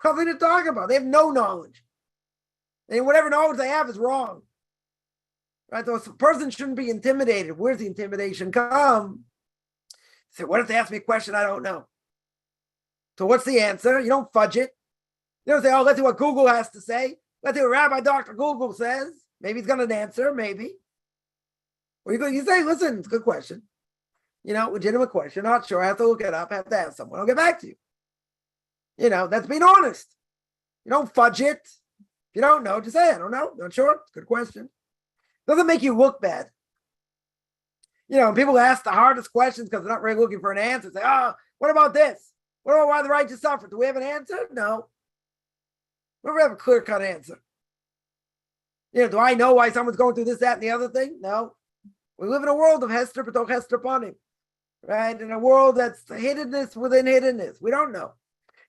nothing to talk about. They have no knowledge. And whatever knowledge they have is wrong. Right? So a person shouldn't be intimidated. Where's the intimidation come? Say, what if they ask me a question I don't know? So what's the answer? You don't fudge it. You don't say, oh, let's see what Google has to say. Let's see what Rabbi Dr. Google says. Maybe he's got an answer, maybe. Or you say, listen, it's a good question. Legitimate question. Not sure. I have to look it up. I have to ask someone. I'll get back to you. That's being honest. You don't fudge it. If you don't know, just say, I don't know. Not sure. It's a good question. Doesn't make you look bad. People ask the hardest questions because they're not really looking for an answer. Say, oh, what about this? What about why the righteous suffer? Do we have an answer? No. We don't have a clear-cut answer. Do I know why someone's going through this, that, and the other thing? No. We live in a world of Hester B'toch Hester Panim, right? In a world that's hiddenness within hiddenness. We don't know.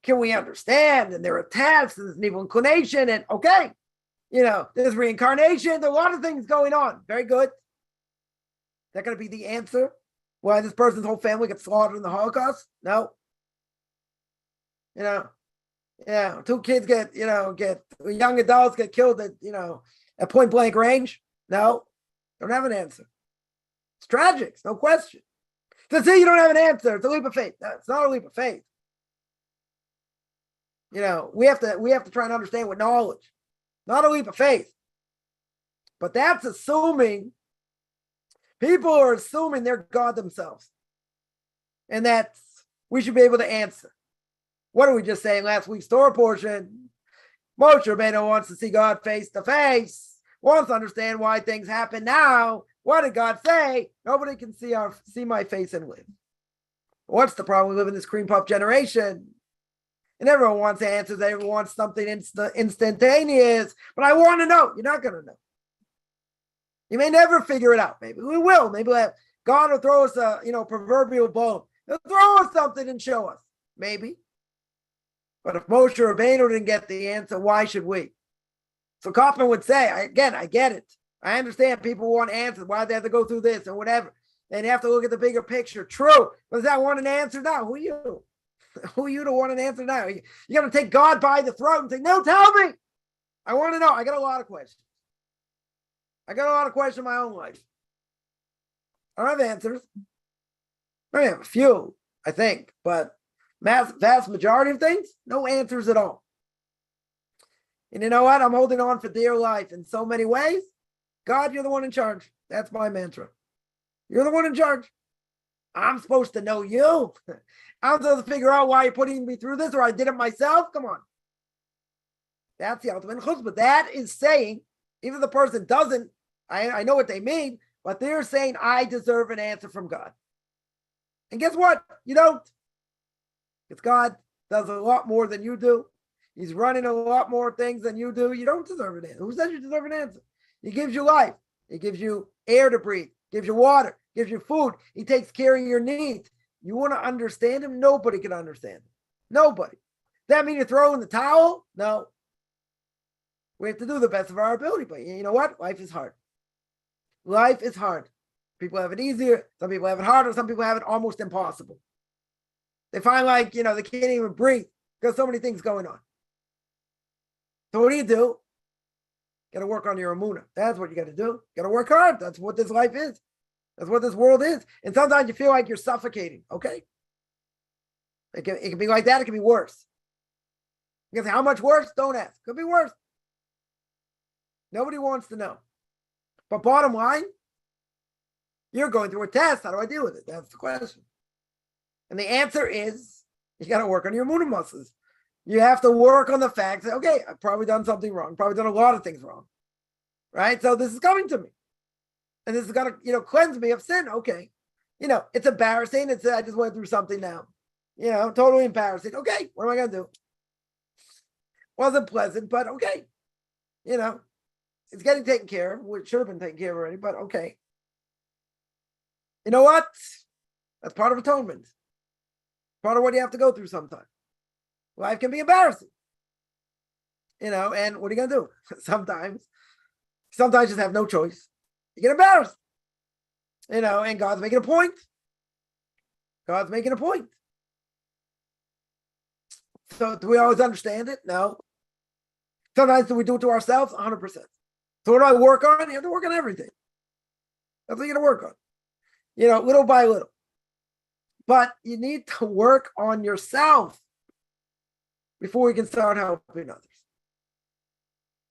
Can we understand? And there are tests, and there's an evil inclination, and okay, there's reincarnation. There are a lot of things going on. Very good. Is that going to be the answer? Why this person's whole family gets slaughtered in the Holocaust? No. Two kids get young adults get killed at point blank range. No, don't have an answer. It's tragic. It's no question. To say you don't have an answer, it's a leap of faith. No, it's not a leap of faith. We have to try and understand with knowledge, not a leap of faith. But that's assuming people are assuming they're God themselves, and that we should be able to answer. What are we just saying last week's Torah portion? Moshe Rabbeinu wants to see God face to face, wants to understand why things happen now. What did God say? Nobody can see my face and live. What's the problem? We live in this cream puff generation, and everyone wants answers. Everyone wants something instantaneous. But I want to know. You're not going to know. You may never figure it out. Maybe we will. Maybe God will throw us a proverbial bone. He'll throw us something and show us. Maybe. But if Moshe Rabbeinu didn't get the answer, why should we? So Kaufman would say, I get it. I understand people want answers. Why they have to go through this or whatever. And you have to look at the bigger picture. True. But does that want an answer now? Who are you? Who are you to want an answer now? You got to take God by the throat and say, no, tell me. I want to know. I got a lot of questions. I got a lot of questions in my own life. I don't have answers. I have a few, I think. But vast majority of things, no answers at all. And you know what? I'm holding on for dear life in so many ways. God, you're the one in charge. That's my mantra. You're the one in charge. I'm supposed to know you. I'm supposed to figure out why you're putting me through this, or I did it myself. Come on. That's the ultimate chutzpah. That is saying, even the person doesn't, I know what they mean, but they're saying, I deserve an answer from God. And guess what? You don't. Because God does a lot more than you do. He's running a lot more things than you do. You don't deserve an answer. Who says you deserve an answer? He gives you life. He gives you air to breathe, gives you water, gives you food. He takes care of your needs. You want to understand him? Nobody can understand him. Nobody. That mean you throw in the towel? No. We have to do the best of our ability. But you know what? Life is hard. Life is hard. People have it easier. Some people have it harder. Some people have it almost impossible. They find they can't even breathe because so many things going on. So what do? Got to work on your emunah. That's what you got to do. Got to work hard. That's what this life is. That's what this world is. And sometimes you feel like you're suffocating. Okay. It can be like that. It can be worse. You can say, how much worse? Don't ask. Could be worse. Nobody wants to know. But bottom line, you're going through a test. How do I deal with it? That's the question. And the answer is, you got to work on your emunah muscles. You have to work on the fact that, okay, I've probably done something wrong. Probably done a lot of things wrong. Right? So this is coming to me. And this is going to, cleanse me of sin. Okay. It's embarrassing. I just went through something now. Totally embarrassing. Okay. What am I going to do? Wasn't pleasant, but okay. It's getting taken care of. It should have been taken care of already, but okay. You know what? That's part of atonement. Part of what you have to go through sometimes. Life can be embarrassing. And what are you going to do? Sometimes you just have no choice. You get embarrassed. And God's making a point. God's making a point. So do we always understand it? No. Sometimes do we do it to ourselves? 100%. So what do I work on? You have to work on everything. That's what you got to work on. Little by little. But you need to work on yourself before you can start helping others.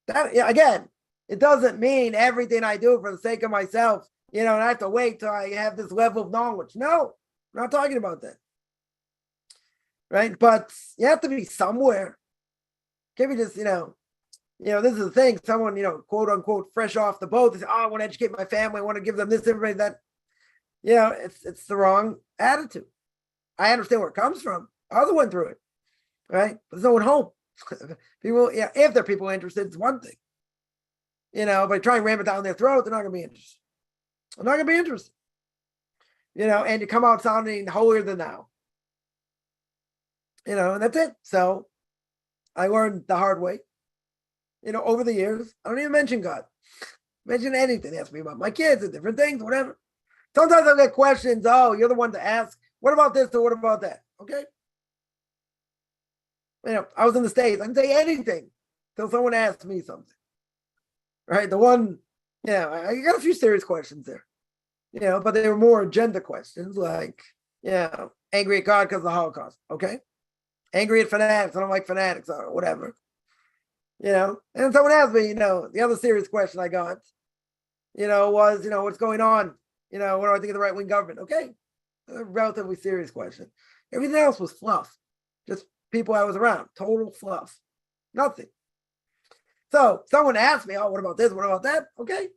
That, again, it doesn't mean everything I do for the sake of myself, and I have to wait till I have this level of knowledge. No, I'm not talking about that. Right? But you have to be somewhere. Can't be just, this is the thing. Someone, quote unquote, fresh off the boat, they say, oh, I want to educate my family. I want to give them this, information, that. It's the wrong attitude. I understand where it comes from. I also went through it. Right? But there's no one home. People, if there are people interested, it's one thing. But try and ram it down their throat, they're not going to be interested. I'm not going to be interested. And you come out sounding holier than thou. And that's it. So I learned the hard way. Over the years, I don't even mention God. Mention anything. Ask me about my kids and different things, whatever. Sometimes I get questions. Oh, you're the one to ask. What about this or what about that? Okay. I was in the States. I can say anything until someone asks me something. Right? The one, I got a few serious questions there. But they were more agenda questions, like, angry at God because of the Holocaust. Okay. Angry at fanatics. I don't like fanatics or whatever. And someone asked me, the other serious question I got, was, what's going on? What do I think of the right-wing government? Okay. A relatively serious question. Everything else was fluff. Just people I was around. Total fluff. Nothing. So someone asked me, oh, what about this? What about that? Okay.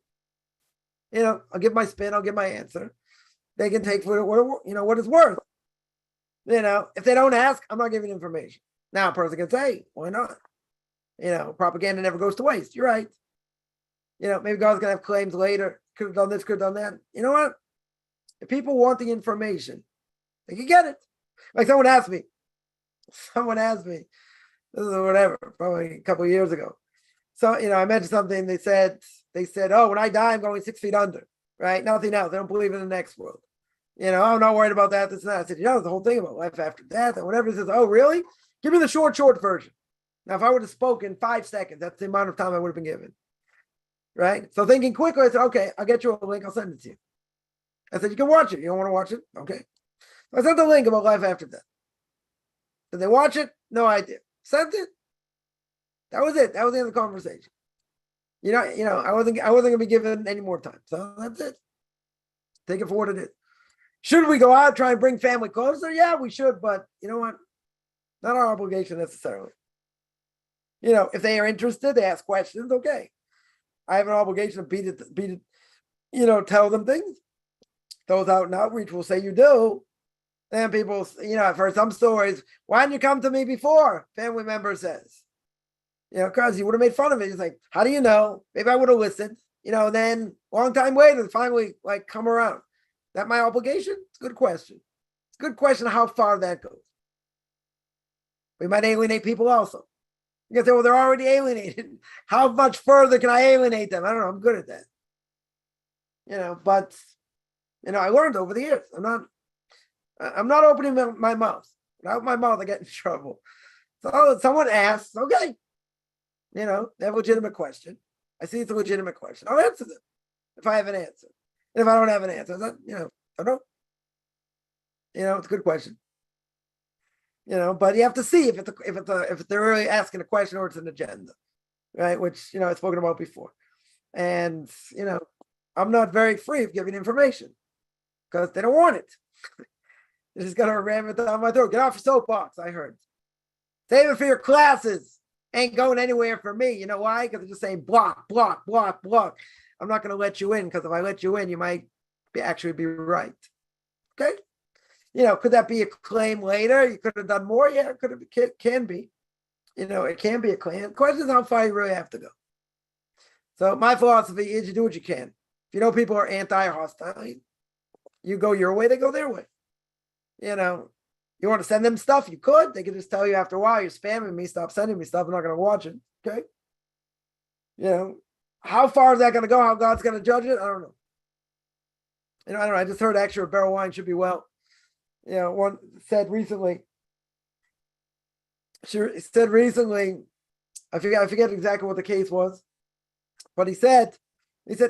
I'll give my spin. I'll give my answer. They can take for what it's worth. If they don't ask, I'm not giving information. Now a person can say, why not? Propaganda never goes to waste. You're right. Maybe God's going to have claims later. Could have done this, could have done that. You know what? If people want the information, they can get it. Like someone asked me, this is whatever, probably a couple of years ago. So, I mentioned something. They said, oh, when I die, I'm going 6 feet under, right? Nothing else. They don't believe in the next world. I'm not worried about that. This and that. I said, the whole thing about life after death and whatever. He says, oh, really? Give me the short version. Now, if I would have spoken 5 seconds, that's the amount of time I would have been given. Right? So thinking quickly, I said, okay, I'll get you a link. I'll send it to you. I said, you can watch it. You don't want to watch it? Okay. So I sent the link about life after death. Did they watch it? No idea. Sent it. That was it. That was the end of the conversation. I wasn't going to be given any more time. So that's it. Take it for what it is. Should we go out, try and bring family closer? Yeah, we should. But you know what? Not our obligation necessarily. If they are interested, they ask questions. Okay. I have an obligation to beat it, tell them things. Those out in outreach will say you do. And people, I've heard some stories. Why didn't you come to me before? Family member says. Because you would have made fun of it. He's like, how do you know? Maybe I would have listened. Then long time later, finally, come around. That my obligation? It's a good question. It's a good question how far that goes. We might alienate people also. You can say, well, they're already alienated. How much further can I alienate them? I don't know. I'm good at that. But I learned over the years. I'm not opening my mouth. Without my mouth, I get in trouble. So someone asks, okay. They have a legitimate question. I see it's a legitimate question. I'll answer them if I have an answer. And if I don't have an answer, I don't. It's a good question. But you have to see if they're really asking a question or it's an agenda, right? Which I've spoken about before. And I'm not very free of giving information because they don't want it. They just gotta ram it down my throat. Get off your soapbox, I heard. Save it for your classes. Ain't going anywhere for me. You know why? Because they're just saying block, block, block, block. I'm not going to let you in because if I let you in, you might actually be right. Okay? Could that be a claim later? You could have done more. Yeah, it can be. It can be a claim. The question is how far you really have to go. So my philosophy is you do what you can. If people are anti-hostile, you go your way, they go their way. You want to send them stuff? You could. They could just tell you after a while, you're spamming me, stop sending me stuff. I'm not going to watch it. Okay? How far is that going to go? How God's going to judge it? I don't know. I don't know. I just heard actually a barrel wine should be well. One said recently, I forget exactly what the case was, but he said,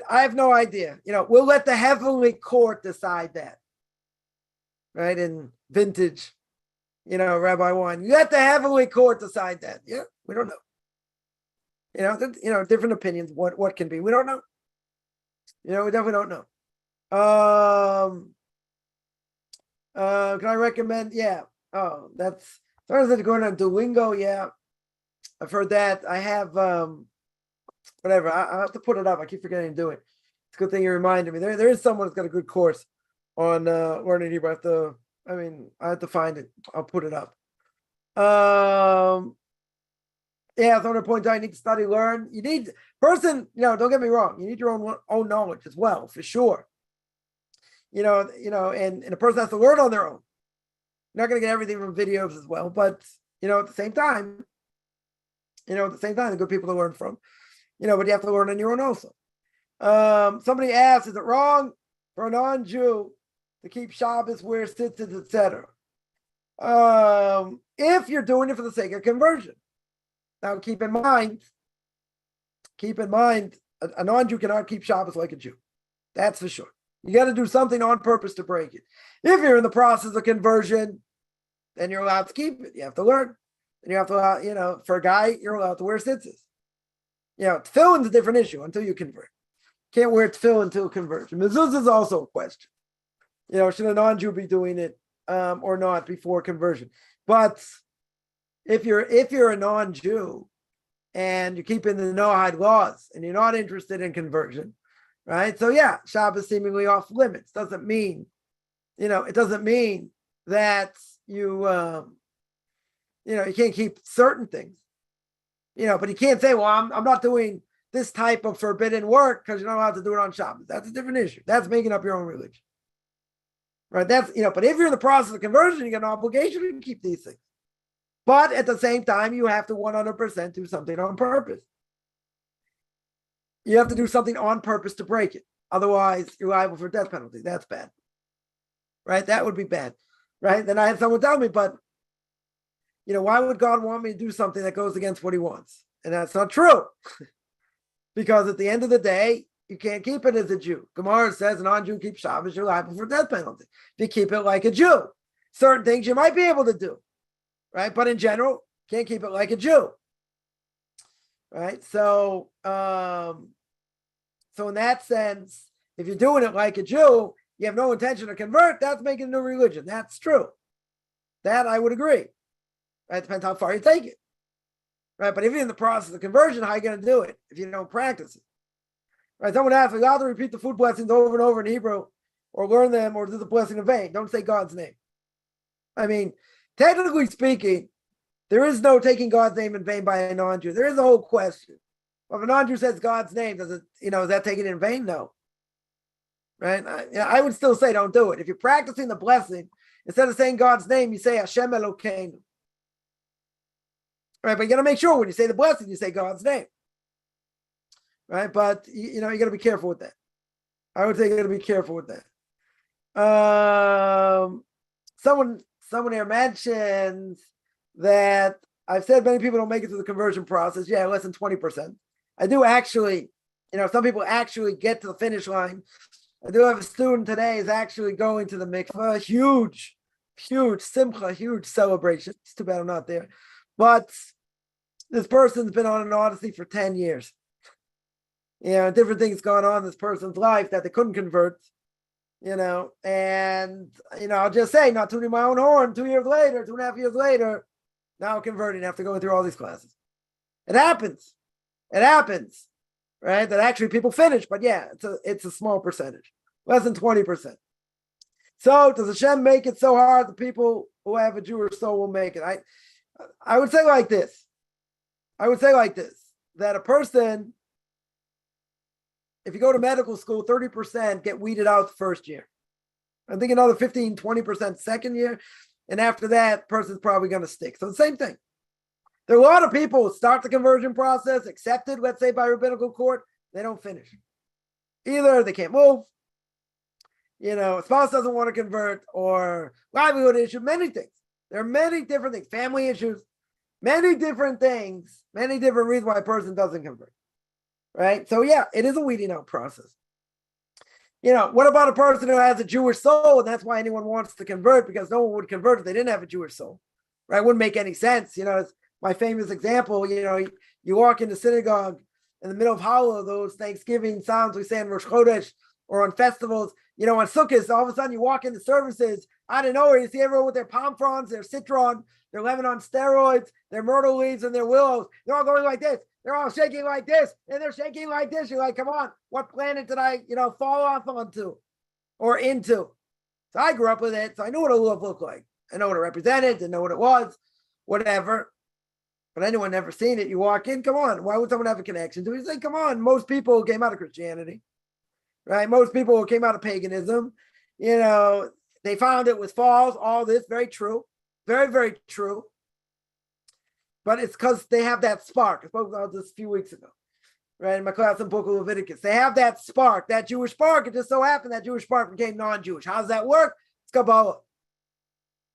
I have no idea. We'll let the heavenly court decide that. Right? And vintage, rabbi wine. You have to heavily court decide that. Yeah, we don't know. Different opinions. What can be? We don't know. We definitely don't know. Can I recommend? Yeah. Oh, that's going on Duolingo. Yeah, I've heard that. I have whatever. I have to put it up. I keep forgetting to do it. It's a good thing you reminded me. There is someone that's got a good course on learning Hebrew. I have to find it. I'll put it up. Yeah, so to point out, you need to study, learn. You need don't get me wrong. You need your own knowledge as well, for sure. And a person has to learn on their own. You're not going to get everything from videos as well, but at the same time, the good people to learn from. But you have to learn on your own also. Somebody asked, is it wrong for a non-Jew to keep Shabbos, wear tzitzit, etc.? If you're doing it for the sake of conversion. Now, keep in mind, a non-Jew cannot keep Shabbos like a Jew. That's for sure. You got to do something on purpose to break it. If you're in the process of conversion, then you're allowed to keep it. You have to learn. And you have to, for a guy, you're allowed to wear tzitzis. Tefillin's a different issue until you convert. Can't wear tefillin until conversion. Mezuzah is also a question. Should a non-Jew be doing it or not before conversion? But if you're a non-Jew and you're keeping the Noahide laws and you're not interested in conversion, right? So yeah, Shabbos seemingly off limits. Doesn't mean, it doesn't mean that you can't keep certain things, but you can't say, well, I'm not doing this type of forbidden work because you're not allowed to do it on Shabbos. That's a different issue. That's making up your own religion, right? That's, but if you're in the process of conversion, you got an obligation to keep these things. But at the same time, you have to 100% do something on purpose. You have to do something on purpose to break it. Otherwise, you're liable for death penalty. That's bad. Right? That would be bad. Right? Then I had someone tell me, but, why would God want me to do something that goes against what he wants? And that's not true. Because at the end of the day, you can't keep it as a Jew. Gemara says a non-Jew keeps Shabbos, you're liable for death penalty. If you keep it like a Jew, certain things you might be able to do. Right? But in general, can't keep it like a Jew. Right? So in that sense, if you're doing it like a Jew, you have no intention to convert, that's making a new religion. That's true. That I would agree. Right? Depends how far you take it. Right? But if you're in the process of conversion, how are you going to do it if you don't practice it? Right? Someone asked, we have to repeat the food blessings over and over in Hebrew, or learn them, or do the blessing in vain. Don't say God's name. Technically speaking, there is no taking God's name in vain by a non-Jew. There is a whole question. Well, if a non-Jew says God's name, does it, is that taken in vain? No. Right? I would still say don't do it. If you're practicing the blessing, instead of saying God's name, you say Hashem Elokeinu. Right? But you got to make sure when you say the blessing, you say God's name. Right? But, you got to be careful with that. I would say you got to be careful with that. Someone here mentions that I've said many people don't make it through the conversion process. Yeah, less than 20%. I do actually, some people actually get to the finish line. I do have a student today is actually going to the mikveh. Huge simcha, huge celebration. It's too bad I'm not there. But this person's been on an odyssey for 10 years. Different things going on in this person's life that they couldn't convert. I'll just say, not tooting my own horn, 2 years later, 2.5 years later, now converting after going through all these classes. It happens, right? That actually people finish, but yeah, it's a small percentage, less than 20%. So does Hashem make it so hard the people who have a Jewish soul will make it? I would say like this, that a person, if you go to medical school, 30% get weeded out the first year. I think another 15, 20% second year. And after that, person's probably going to stick. So the same thing. There are a lot of people who start the conversion process, accepted, let's say, by rabbinical court. They don't finish. Either they can't move, a spouse doesn't want to convert, or livelihood issue, many things. There are many different things, family issues, many different things, many different reasons why a person doesn't convert. Right? So yeah, it is a weeding out process. What about a person who has a Jewish soul? And that's why anyone wants to convert, because no one would convert if they didn't have a Jewish soul, right? It wouldn't make any sense. It's my famous example. You walk into synagogue in the middle of Hallel, those Thanksgiving sounds we say in Rosh Chodesh or on festivals, on Sukkot, all of a sudden you walk into services, out of nowhere, you see everyone with their palm fronds, their citron, their lemon on steroids, their myrtle leaves, and their willows. They're all going like this. They're all shaking like this, and they're shaking like this. You're like, come on, what planet did I, fall off onto or into? So I grew up with it, so I knew what a lulav looked like. I know what it represented, didn't know what it was, whatever. But anyone never seen it. You walk in, come on, why would someone have a connection to it? You say, come on, most people came out of Christianity, right? Most people came out of paganism. They found it was false, all this, very true, very, very true. But it's because they have that spark. I spoke about this a few weeks ago, right? In my class in Book of Leviticus. They have that spark, that Jewish spark. It just so happened that Jewish spark became non-Jewish. How does that work? It's Kabbalah,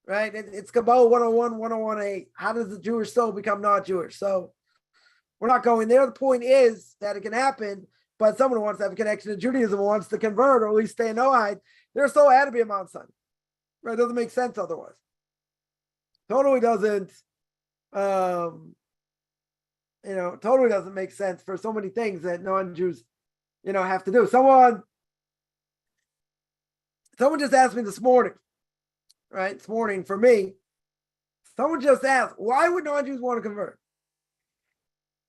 right? It's Kabbalah 101, 101A. How does the Jewish soul become not Jewish? So we're not going there. The point is that it can happen, but someone who wants to have a connection to Judaism wants to convert or at least stay in Noahide, their soul had to be a Mount Sinai, right? It doesn't make sense otherwise. Totally doesn't. Totally doesn't make sense for so many things that non-Jews, have to do. Someone just asked me this morning, right? This morning for me, someone just asked, why would non-Jews want to convert?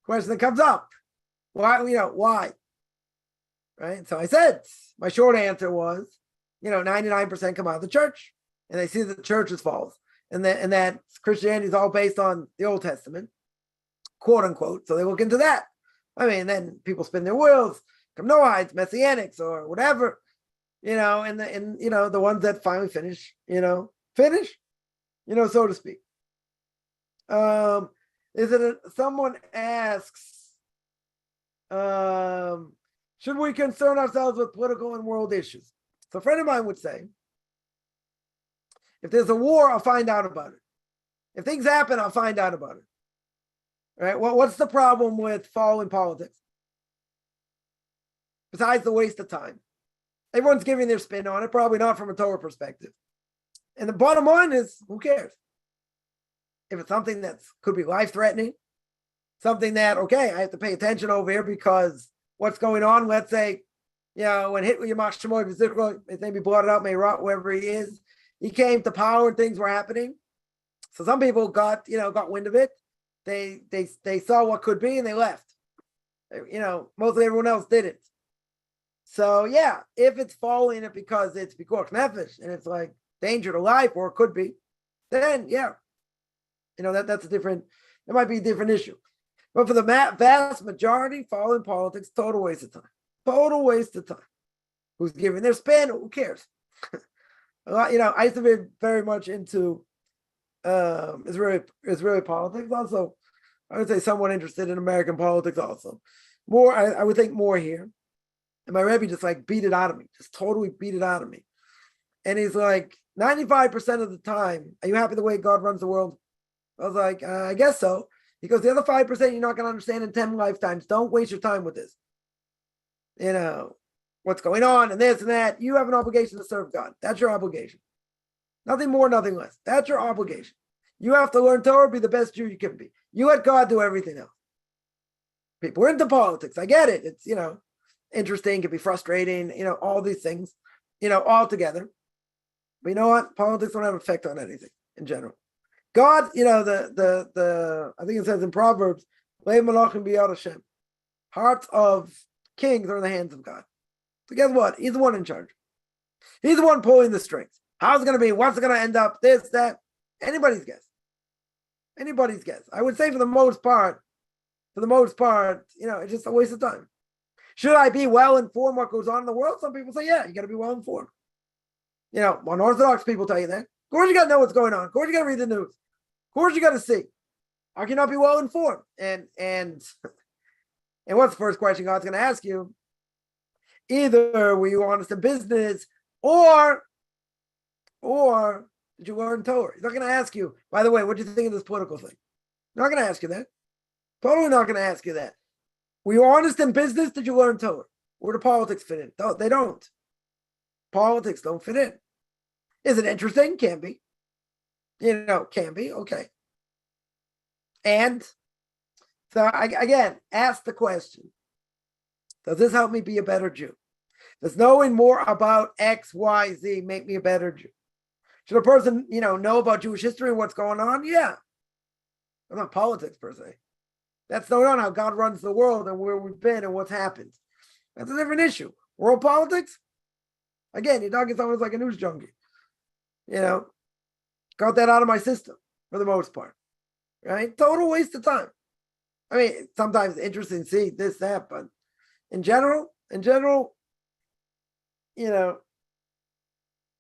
Question that comes up. Why, why? Right? So I said, my short answer was, 99% come out of the church and they see that the church is false. And that Christianity is all based on the Old Testament, quote unquote. So they look into that. Then people spin their wheels, come Noahites, Messianics, or whatever, and the ones that finally finish, so to speak. Someone asks, should we concern ourselves with political and world issues? So a friend of mine would say, if there's a war, I'll find out about it. If things happen, I'll find out about it. Right? Well, what's the problem with following politics? Besides the waste of time. Everyone's giving their spin on it, probably not from a Torah perspective. And the bottom line is, who cares? If it's something that could be life-threatening, something that, okay, I have to pay attention over here because what's going on, let's say, when Hitler, Yamach Shemoy, his name be blotted out, may rot wherever he is, he came to power and things were happening. So some people got wind of it. They saw what could be and they left. Mostly everyone else didn't. So yeah, if it's following it because it's pikuach nefesh and it's like danger to life, or it could be, then yeah, that's a different. It might be a different issue. But for the vast majority, following politics, total waste of time. Total waste of time. Who's giving their spin? Who cares? I used to be very much into Israeli politics. Also, I would say somewhat interested in American politics. Also, more. I would think more here. And my Rebbe just beat it out of me, just totally beat it out of me. And he's like, 95% of the time, are you happy the way God runs the world? I was like, I guess so. He goes, the other 5% you're not going to understand in 10 lifetimes. Don't waste your time with this. What's going on and this and that. You have an obligation to serve God. That's your obligation. Nothing more, nothing less. That's your obligation. You have to learn Torah, be the best Jew you can be. You let God do everything else. People are into politics. I get it. It's, interesting, can be frustrating, all these things, all together. But you know what? Politics don't have an effect on anything in general. God, the I think it says in Proverbs, "Lei malachim biyad Hashem." Hearts of kings are in the hands of God. So guess what? He's the one in charge. He's the one pulling the strings. How's it going to be? What's it going to end up? This, that. Anybody's guess. Anybody's guess. I would say for the most part, it's just a waste of time. Should I be well informed what goes on in the world? Some people say, yeah, you got to be well informed. When Orthodox people tell you that, of course you got to know what's going on. Of course you got to read the news. Of course you got to see. How can you not be well informed? And what's the first question God's going to ask you? Either were you honest in business, or did you learn Torah? He's not going to ask you, by the way, what do you think of this political thing? He's not going to ask you that. Totally not going to ask you that. Were you honest in business? Did you learn Torah? Where do politics fit in? No, they don't. politics don't fit in. Is it interesting? Can be. Can be. Okay. And so again, ask the question, does this help me be a better Jew? Does knowing more about X, Y, Z make me a better Jew? Should a person, know about Jewish history and what's going on? Yeah. But not politics per se. That's not how God runs the world and where we've been and what's happened. That's a different issue. World politics? Again, you're talking someone like a news junkie. Got that out of my system for the most part. Right? Total waste of time. I mean, sometimes interesting to see this, that, but in general,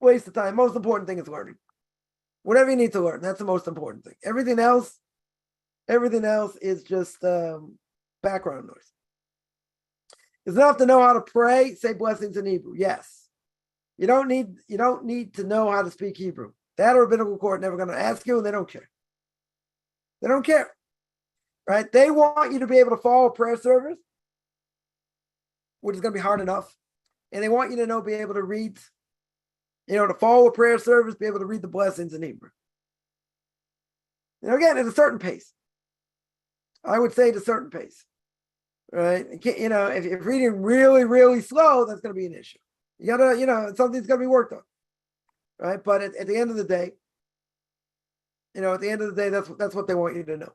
waste of time. Most important thing is learning. Whatever you need to learn, that's the most important thing. Everything else is just background noise. It's enough to know how to pray, say blessings in Hebrew. Yes. You don't need to know how to speak Hebrew. That rabbinical court never going to ask you, and they don't care. They don't care. Right? They want you to be able to follow prayer service, which is going to be hard enough. And they want you to be able to read, to follow a prayer service, be able to read the blessings in Hebrew. Again, at a certain pace. I would say at a certain pace. Right? If you're reading really, really slow, that's going to be an issue. You gotta, something's going to be worked on. Right? But at the end of the day, that's what they want you to know.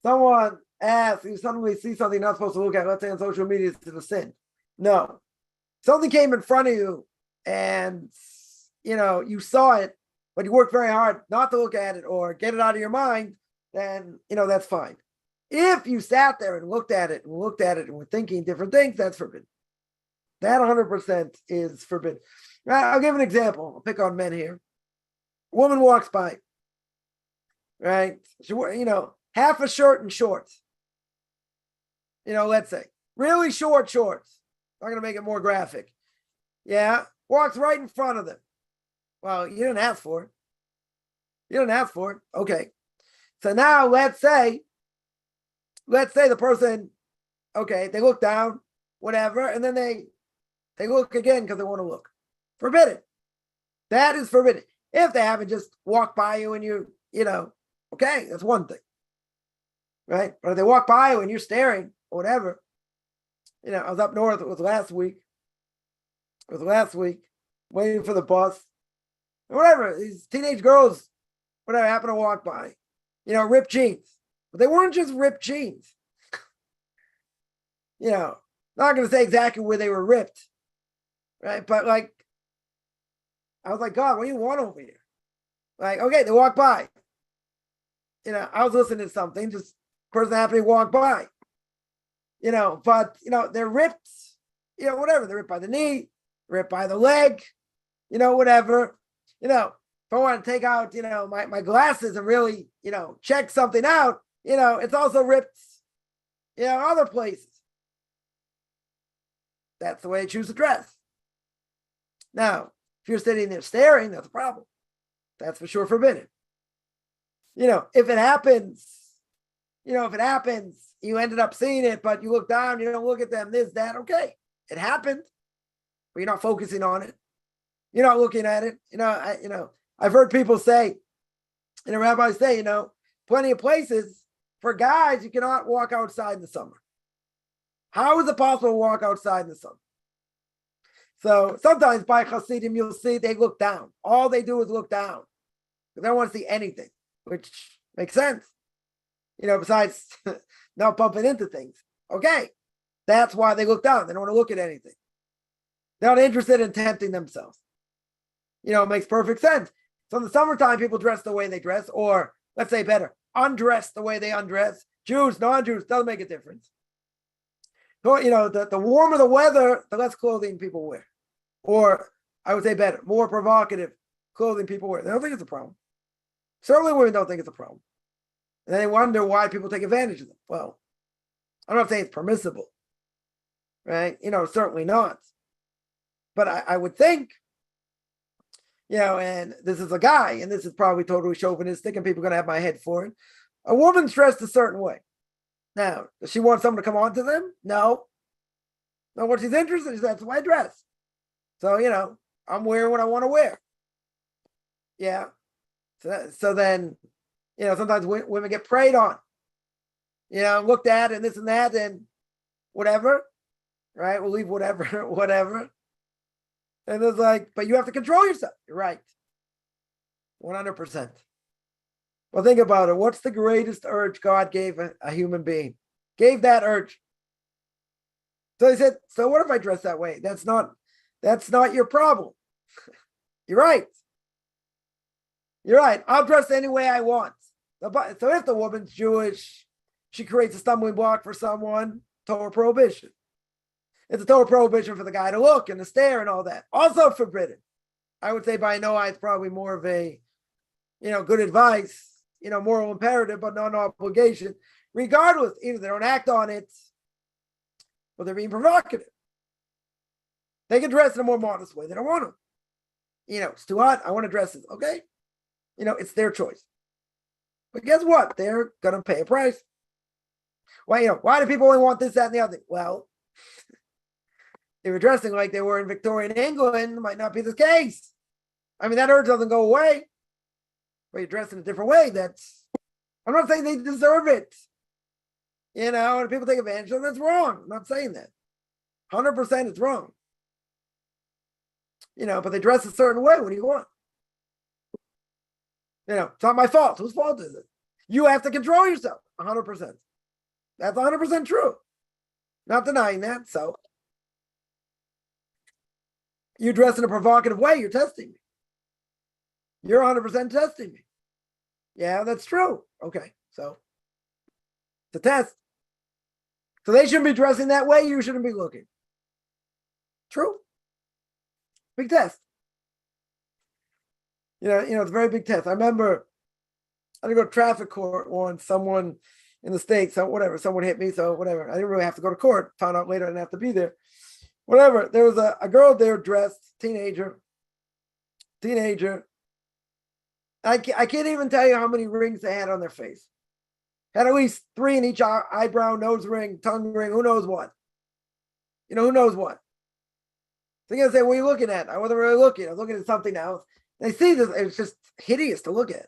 Someone asked, you suddenly see something you're not supposed to look at, let's say on social media, it's a sin. No. Something came in front of you and, you saw it, but you worked very hard not to look at it or get it out of your mind, then, that's fine. If you sat there and looked at it and were thinking different things, that's forbidden. That 100% is forbidden. I'll give an example. I'll pick on men here. A woman walks by, right? She, half a shirt and shorts. Let's say really short shorts. I'm going to make it more graphic. Yeah, walks right in front of them. Well, you didn't ask for it. Okay. So now let's say the person, okay, they look down, whatever, and then they look again because they want to look. Forbidden. That is forbidden. If they haven't just walked by you and okay, that's one thing. Right? But if they walk by you and you're staring or whatever, I was up north, it was last week, waiting for the bus. Or whatever, these teenage girls, whatever, happened to walk by, ripped jeans. But they weren't just ripped jeans. Not going to say exactly where they were ripped. Right? But I was like, God, what do you want over here? Okay, they walk by. I was listening to something, just person happened to walk by. But they're ripped, whatever. They're ripped by the knee, ripped by the leg, whatever. If I want to take out, my glasses and really, check something out, it's also ripped, other places. That's the way I choose to dress. Now, if you're sitting there staring, that's a problem. That's for sure forbidden. If it happens, you ended up seeing it, but you look down, you don't look at them, this, that, okay. It happened, but you're not focusing on it. You're not looking at it. I've heard people say, rabbis say, plenty of places for guys, you cannot walk outside in the summer. How is it possible to walk outside in the summer? So sometimes by Hasidim, you'll see they look down. All they do is look down. They don't want to see anything, which makes sense. Besides not bumping into things. Okay. That's why they look down. They don't want to look at anything. They're not interested in tempting themselves. It makes perfect sense. So in the summertime, people dress the way they dress, or let's say better, undress the way they undress. Jews, non-Jews, doesn't make a difference. So, the warmer the weather, the less clothing people wear. Or I would say better, more provocative clothing people wear. They don't think it's a problem. Certainly women don't think it's a problem. And they wonder why people take advantage of them. Well, I'm not saying it's permissible. Right? Certainly not. But I would think, and this is a guy, and this is probably totally chauvinistic, and people are going to have my head for it. A woman's dressed a certain way. Now, does she want someone to come on to them? No. No, what she's interested in, that's the way I dress. So, I'm wearing what I want to wear. Yeah. So then, sometimes women get preyed on, looked at and this and that and whatever, right? We'll leave whatever, whatever. And it's like, but you have to control yourself. You're right. 100%. Well, think about it. What's the greatest urge God gave a human being? Gave that urge. So he said, so what if I dress that way? That's not your problem. You're right. You're right. I'll dress any way I want. So if the woman's Jewish, she creates a stumbling block for someone, Torah prohibition. It's a Torah prohibition for the guy to look and to stare and all that. Also forbidden. I would say by no eye, it's probably more of a, good advice, moral imperative, but no obligation. Regardless, either they don't act on it, or they're being provocative. They can dress in a more modest way. They don't want to. It's too hot. I want to dress this. Okay. It's their choice. But guess what? They're going to pay a price. Well, why do people only want this, that, and the other thing? Well, they were dressing like they were in Victorian England. It might not be the case. I mean, that urge doesn't go away. But you dress in a different way. I'm not saying they deserve it. And people take advantage of it. That's wrong. I'm not saying that. 100% it's wrong. But they dress a certain way. What do you want? It's not my fault. Whose fault is it? You have to control yourself. 100%. That's 100% true. Not denying that. So you dress in a provocative way, you're testing me. You're 100% testing me. Yeah, that's true. Okay, so it's a test. So they shouldn't be dressing that way. You shouldn't be looking. True. Big test. It's a very big test. I remember I had to go to traffic court once. Someone in the States, someone hit me. So whatever. I didn't really have to go to court. Found out later I didn't have to be there. Whatever. There was a girl there dressed, teenager. I can't even tell you how many rings they had on their face. Had at least 3 in each eyebrow, nose ring, tongue ring, who knows what. Who knows what. So you're going to say, what are you looking at? I wasn't really looking. I was looking at something else. They see this. It's just hideous to look at.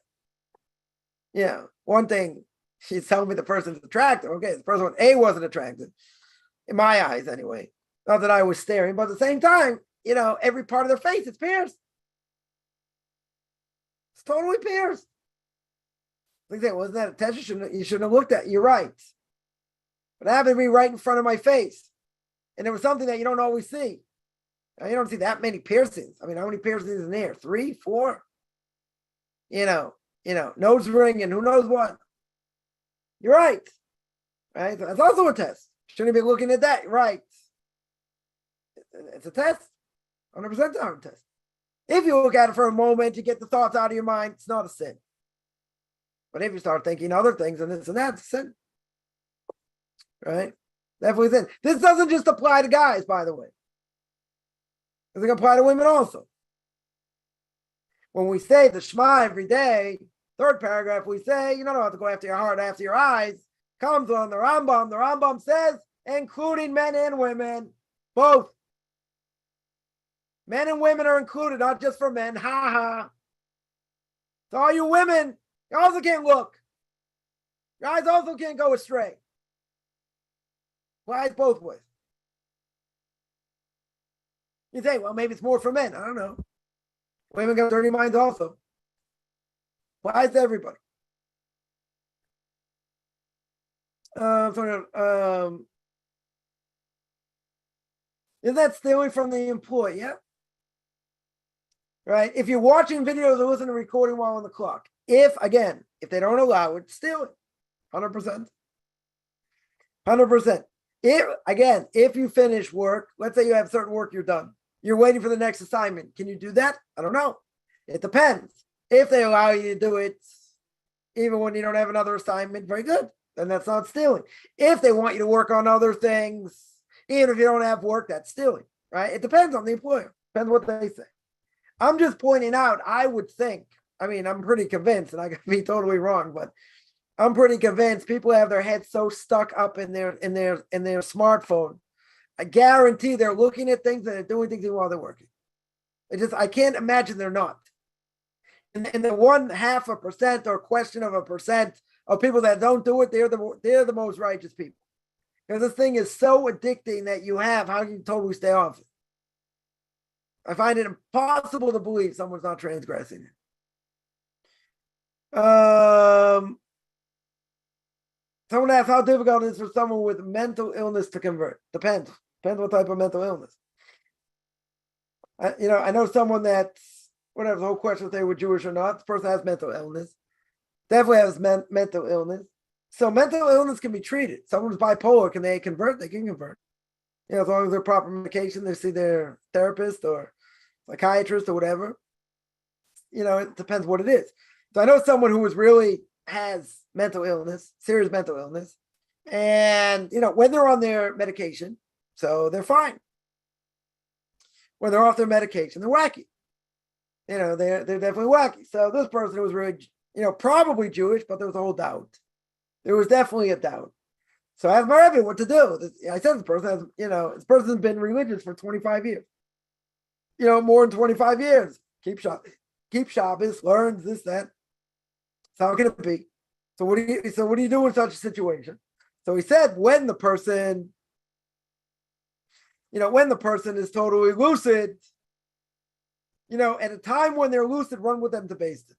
Yeah. One thing, she's telling me the person's attractive. Okay, the person wasn't attractive. In my eyes, anyway. Not that I was staring, but at the same time, every part of their face, it's pierced. It's totally pierced. Like that, wasn't that attention? You shouldn't have looked at. You're right. But it happened to be right in front of my face. And it was something that you don't always see. Now, you don't see that many piercings. I mean, how many piercings in there? 3, 4? Nose ring and who knows what. You're right. Right? That's also a test. Shouldn't be looking at that. Right. It's a test. 100% a test. If you look at it for a moment, you get the thoughts out of your mind, it's not a sin. But if you start thinking other things and this and that, it's a sin. Right? Definitely sin. This doesn't just apply to guys, by the way. It can apply to women also. When we say the Shema every day, third paragraph, we say, you don't have to go after your heart, after your eyes. Comes on the Rambam. The Rambam says, including men and women, both. Men and women are included, not just for men. Ha ha. So all you women, you also can't look. Guys also can't go astray. Why both ways? You say, well, maybe it's more for men. I don't know. Women got dirty minds also. Why is everybody? Is that stealing from the employee? Yeah. Right? If you're watching videos or listening to recording while on the clock, if they don't allow it, stealing. 100%. 100%. If you finish work, let's say you have certain work you're done. You're waiting for the next assignment. Can you do that? I don't know. It depends. If they allow you to do it, even when you don't have another assignment, very good. Then that's not stealing. If they want you to work on other things, even if you don't have work, that's stealing, right? It depends on the employer. Depends what they say. I'm just pointing out, I would think, I'm pretty convinced, and I could be totally wrong, but I'm pretty convinced people have their heads so stuck up in their smartphone I guarantee they're looking at things and they're doing things while they're working. I can't imagine they're not. In the 0.5% or question of 1% of people that don't do it, they're the most righteous people. Because this thing is so addicting that how can you totally stay off it? I find it impossible to believe someone's not transgressing it. Someone asked how difficult it is for someone with mental illness to convert. Depends what type of mental illness. I know someone that's, whatever, the whole question if they were Jewish or not, this person has mental illness. Definitely has mental illness. So mental illness can be treated. Someone's bipolar, can they convert? They can convert. As long as they're proper medication, they see their therapist or psychiatrist or whatever. It depends what it is. So I know someone who has mental illness, serious mental illness, and when they're on their medication, so they're fine. When they're off their medication, they're wacky. They're definitely wacky. So this person was really, probably Jewish, but there was a whole doubt. There was definitely a doubt. So I asked my Rebbe what to do. I said this person has, this person's been religious for 25 years. More than 25 years. Keep Shabbos, learns this, that. So how can it be? So what do you do in such a situation? So he said when the person is totally lucid, at a time when they're lucid, run with them to Beis Din.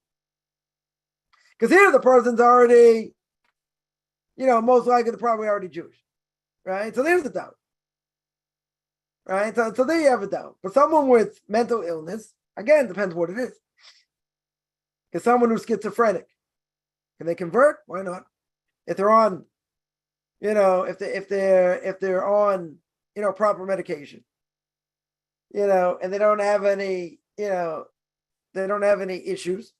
Because here the person's already, most likely they're probably already Jewish, right? So there's a doubt, right? So there you have a doubt. But someone with mental illness, again, depends what it is. Because someone who's schizophrenic, can they convert? Why not? If they're on, if they're on, proper medication, and they don't have any, issues.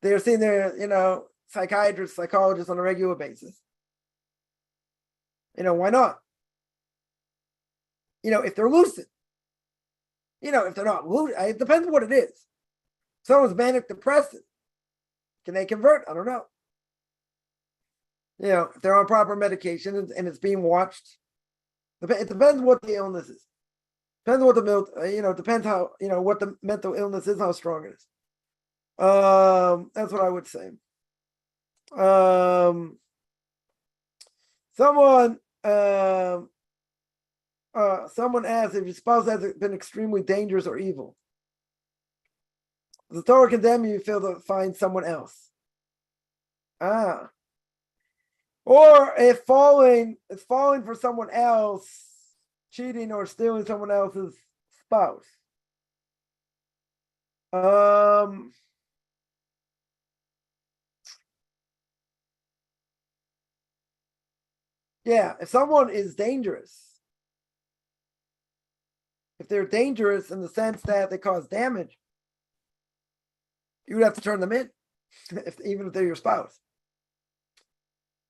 They're seeing their, psychiatrists, psychologists on a regular basis. Why not? If they're lucid. If they're not lucid, it depends what it is. Someone's manic depressive. Can they convert? I don't know. If they're on proper medication and it's being watched. It depends what the illness is. Depends what depends how, what the mental illness is, how strong it is. That's what I would say. Someone asked if your spouse has been extremely dangerous or evil. Does the Torah condemn you if you fail to find someone else? Or if falling for someone else, cheating or stealing someone else's spouse. Yeah, if someone is dangerous, if they're dangerous in the sense that they cause damage, you would have to turn them in, even if they're your spouse.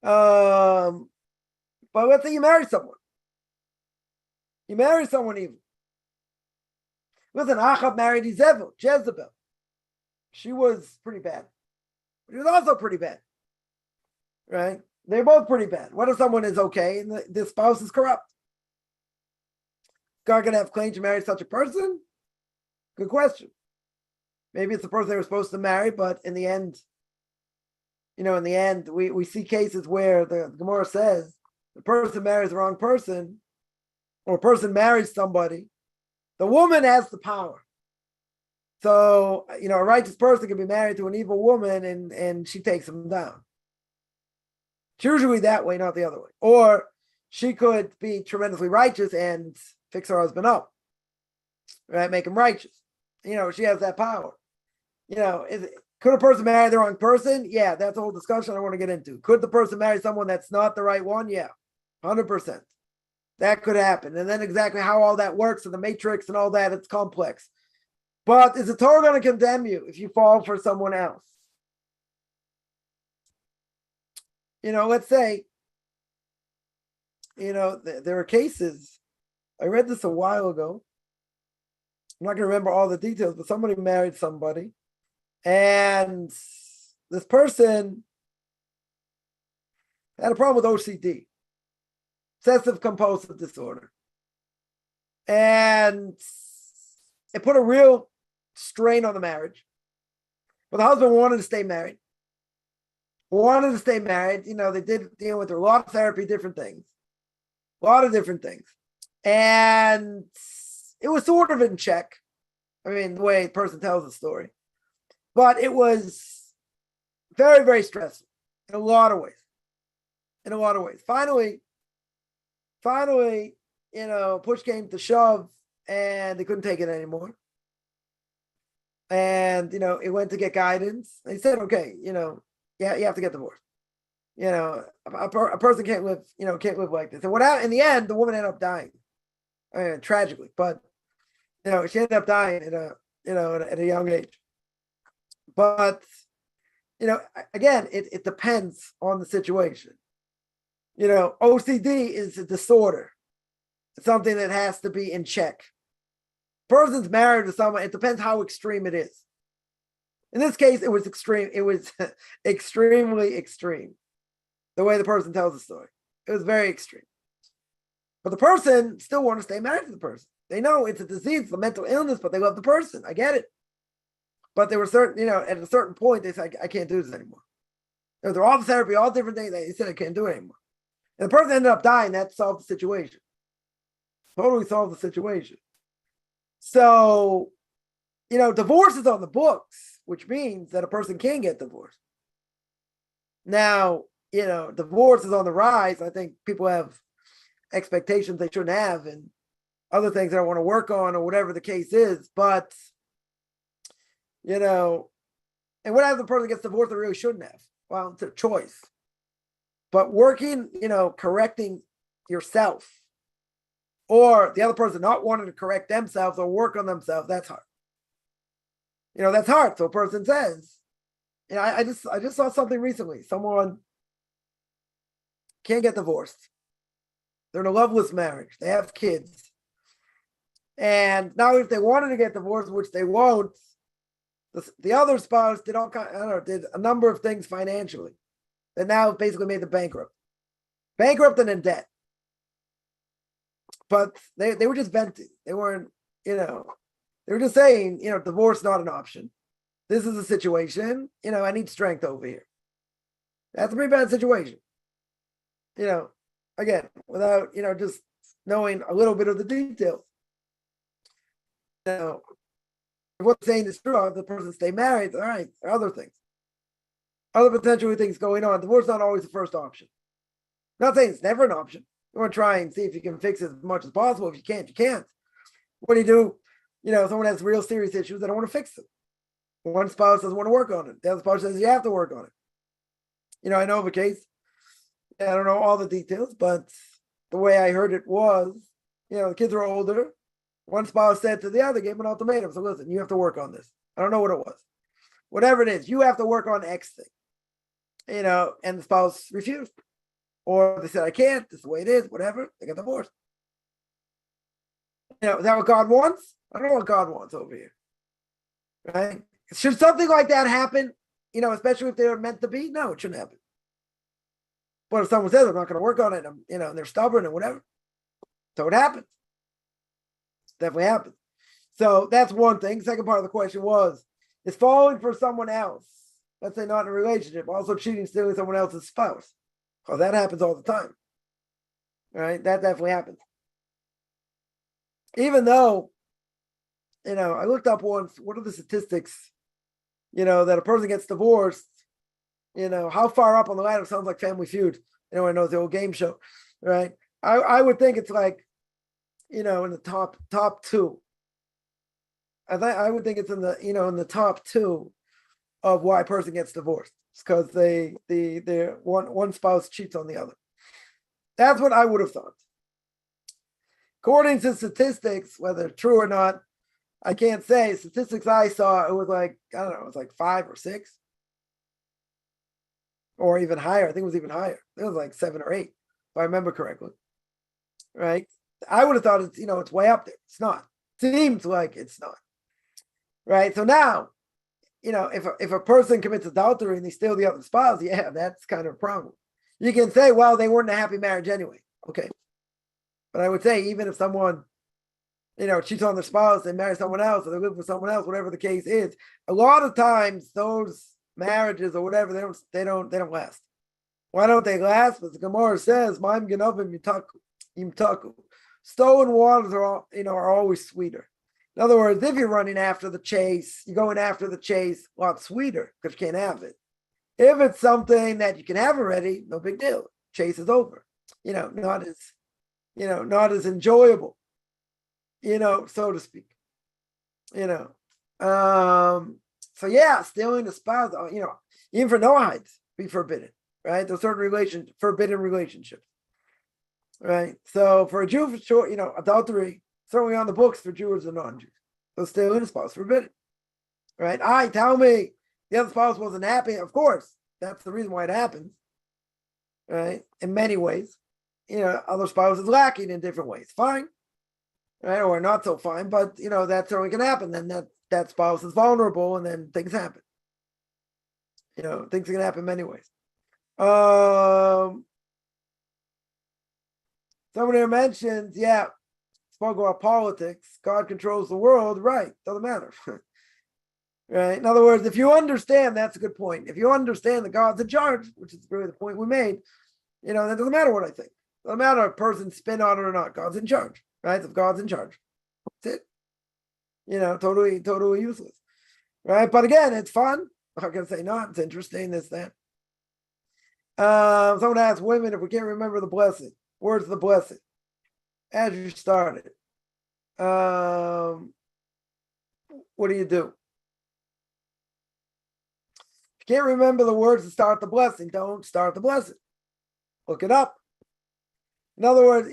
But let's say you marry someone. You marry someone evil. Listen, Achab married Jezebel. She was pretty bad. But he was also pretty bad. Right? They're both pretty bad. What if someone is okay and the spouse is corrupt? God gonna have claims to marry such a person? Good question. Maybe it's the person they were supposed to marry, but in the end, we see cases where the Gemara says the person marries the wrong person, or a person marries somebody. The woman has the power. So, a righteous person can be married to an evil woman and she takes him down. It's usually that way, not the other way. Or she could be tremendously righteous and fix her husband up, right? Make him righteous. She has that power. Could a person marry the wrong person? Yeah, that's a whole discussion I want to get into. Could the person marry someone that's not the right one? Yeah, 100%. That could happen. And then exactly how all that works and the matrix and all that, it's complex. But is the Torah going to condemn you if you fall for someone else? Let's say, there are cases. I read this a while ago. I'm not going to remember all the details, but somebody married somebody. And this person had a problem with OCD, obsessive compulsive disorder. And it put a real strain on the marriage. But the husband wanted to stay married. They did deal with a lot of therapy, different things. A lot of different things. And it was sort of in check. I mean, the way the person tells the story. But it was very, very stressful in a lot of ways. Finally, push came to shove and they couldn't take it anymore. And, it went to get guidance. They said, okay, you have to get divorced. A person can't live like this. And what happened in the end, the woman ended up dying, tragically, but, she ended up dying at a young age. But, again, it depends on the situation. OCD is a disorder. It's something that has to be in check. Person's married to someone, it depends how extreme it is. In this case, it was extreme. It was extremely extreme. The way the person tells the story. It was very extreme. But the person still wants to stay married to the person. They know it's a disease, it's a mental illness, but they love the person. I get it. But there were certain, at a certain point, they said, I can't do this anymore. They're all the therapy, all different things. They said, I can't do it anymore. And the person ended up dying. That solved the situation. Totally solved the situation. So, divorce is on the books, which means that a person can get divorced. Now, divorce is on the rise. I think people have expectations they shouldn't have and other things that I want to work on or whatever the case is. But, and what happens if the person gets divorced they really shouldn't have? Well, it's a choice. But working, correcting yourself or the other person not wanting to correct themselves or work on themselves, that's hard. That's hard. So a person says, I just saw something recently. Someone can't get divorced. They're in a loveless marriage. They have kids. And now if they wanted to get divorced, which they won't, the other spouse did did a number of things financially that now basically made them bankrupt and in debt. But they were just venting. They weren't, they were just saying, divorce is not an option. This is a situation, I need strength over here. That's a pretty bad situation. Again, without, just knowing a little bit of the details. Now, if what's saying is true, if the person stay married, all right, there are other things. Other potential things going on. Divorce is not always the first option. I'm not saying it's never an option. You want to try and see if you can fix it as much as possible. If you can't, you can't. What do you do? Someone has real serious issues, they don't want to fix them. One spouse doesn't want to work on it. The other spouse says you have to work on it. I know of a case. I don't know all the details, but the way I heard it was, the kids were older. One spouse said to the other, gave an ultimatum. So listen, you have to work on this. I don't know what it was. Whatever it is, you have to work on X thing. And the spouse refused. Or they said, I can't, this is the way it is, whatever. They got divorced. Is that what God wants? I don't know what God wants over here. Right? Should something like that happen, especially if they're meant to be? No, it shouldn't happen. But if someone says I'm not going to work on it, and they're stubborn and whatever. So it happens. Definitely happens. So that's one thing. Second part of the question was, is falling for someone else, let's say not in a relationship, also cheating, stealing someone else's spouse? Because that happens all the time. Right? That definitely happens. Even though, I looked up once, what are the statistics, that a person gets divorced, how far up on the ladder sounds like Family Feud. Anyone knows the old game show, right? I would think it's like, in the top two. I would think it's in the, in the top two of why a person gets divorced. It's because they one spouse cheats on the other. That's what I would have thought. According to statistics, whether true or not, I can't say. Statistics I saw, it was like, I don't know, it was like 5 or 6. Or even higher. I think it was even higher. It was like 7 or 8, if I remember correctly. Right? I would have thought it's, it's way up there. It's not. Seems like it's not. Right? So now, if a person commits adultery and they steal the other spouse, yeah, that's kind of a problem. You can say, well, they weren't in a happy marriage anyway. Okay. But I would say, even if someone cheats on their spouse, they marry someone else, or they live with someone else, whatever the case is. A lot of times, those marriages or whatever, they don't last. Why don't they last? Because the Gemara says, "Ma'im genovim yimtaku." Stolen waters are always sweeter. In other words, if you're running after the chase, you're going after the chase a lot sweeter because you can't have it. If it's something that you can have already, no big deal. Chase is over. Not as enjoyable. So to speak. So yeah, stealing the spouse, even for Noahites, be forbidden, right? There's certain forbidden relationships, right? So for a Jew, for sure, adultery, certainly on the books for Jews and non-Jews. So stealing the spouse, forbidden, right? Tell me the other spouse wasn't happy. Of course, that's the reason why it happens, right? In many ways, other spouse is lacking in different ways. Fine, right? Or not so fine, but that certainly can happen. Then that spouse is vulnerable, and then things happen. Things can happen many ways. Someone here mentions, spoke about politics. God controls the world, right? Doesn't matter. Right? In other words, if you understand, that's a good point. If you understand that God's in charge, which is really the point we made, that doesn't matter what I think. It doesn't matter if a person spin on it or not. God's in charge, right? If God's in charge, that's it. Totally useless, right? But again, it's fun. I'm not gonna say not. It's interesting. This that. Someone asked women if we can't remember the blessing. Words of the blessing as you started. What do you do? If you can't remember the words to start the blessing, don't start the blessing. Look it up. In other words,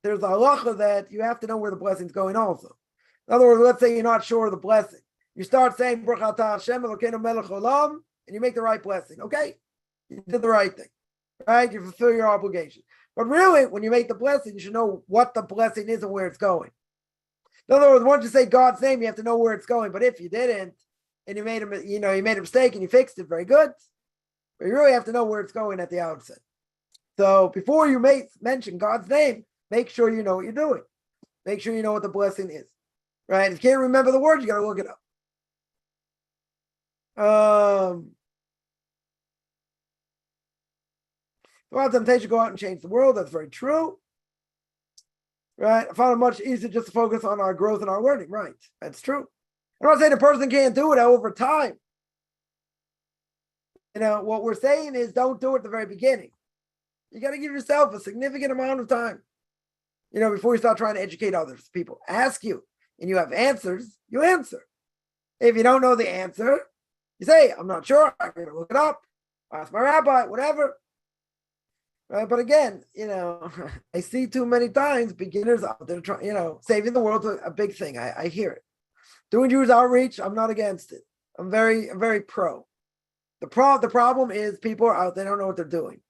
there's a halacha that you have to know where the blessing's going also. In other words, let's say you're not sure of the blessing. You start saying, Baruch atah Hashem Elokeinu melech olam, and you make the right blessing. Okay? You did the right thing. Right? You fulfill your obligation. But really, when you make the blessing, you should know what the blessing is and where it's going. In other words, once you say God's name, you have to know where it's going. But if you didn't, and you made a mistake and you fixed it, very good. But you really have to know where it's going at the outset. So before you mention God's name, make sure you know what you're doing. Make sure you know what the blessing is. Right? If you can't remember the words, you got to look it up. Well, temptation to go out and change the world. That's very true. Right? I found it much easier just to focus on our growth and our learning. Right? That's true. I'm not saying a person can't do it over time. What we're saying is don't do it at the very beginning. You got to give yourself a significant amount of time, before you start trying to educate others. People ask you and you have answers, you answer. If you don't know the answer, you say, I'm not sure. I'm going to look it up. Ask my rabbi, whatever. Right? But again, I see too many times beginners out there trying, saving the world is a big thing. I hear it. Doing Jews outreach, I'm not against it. I'm very pro. The problem is people are out, they don't know what they're doing.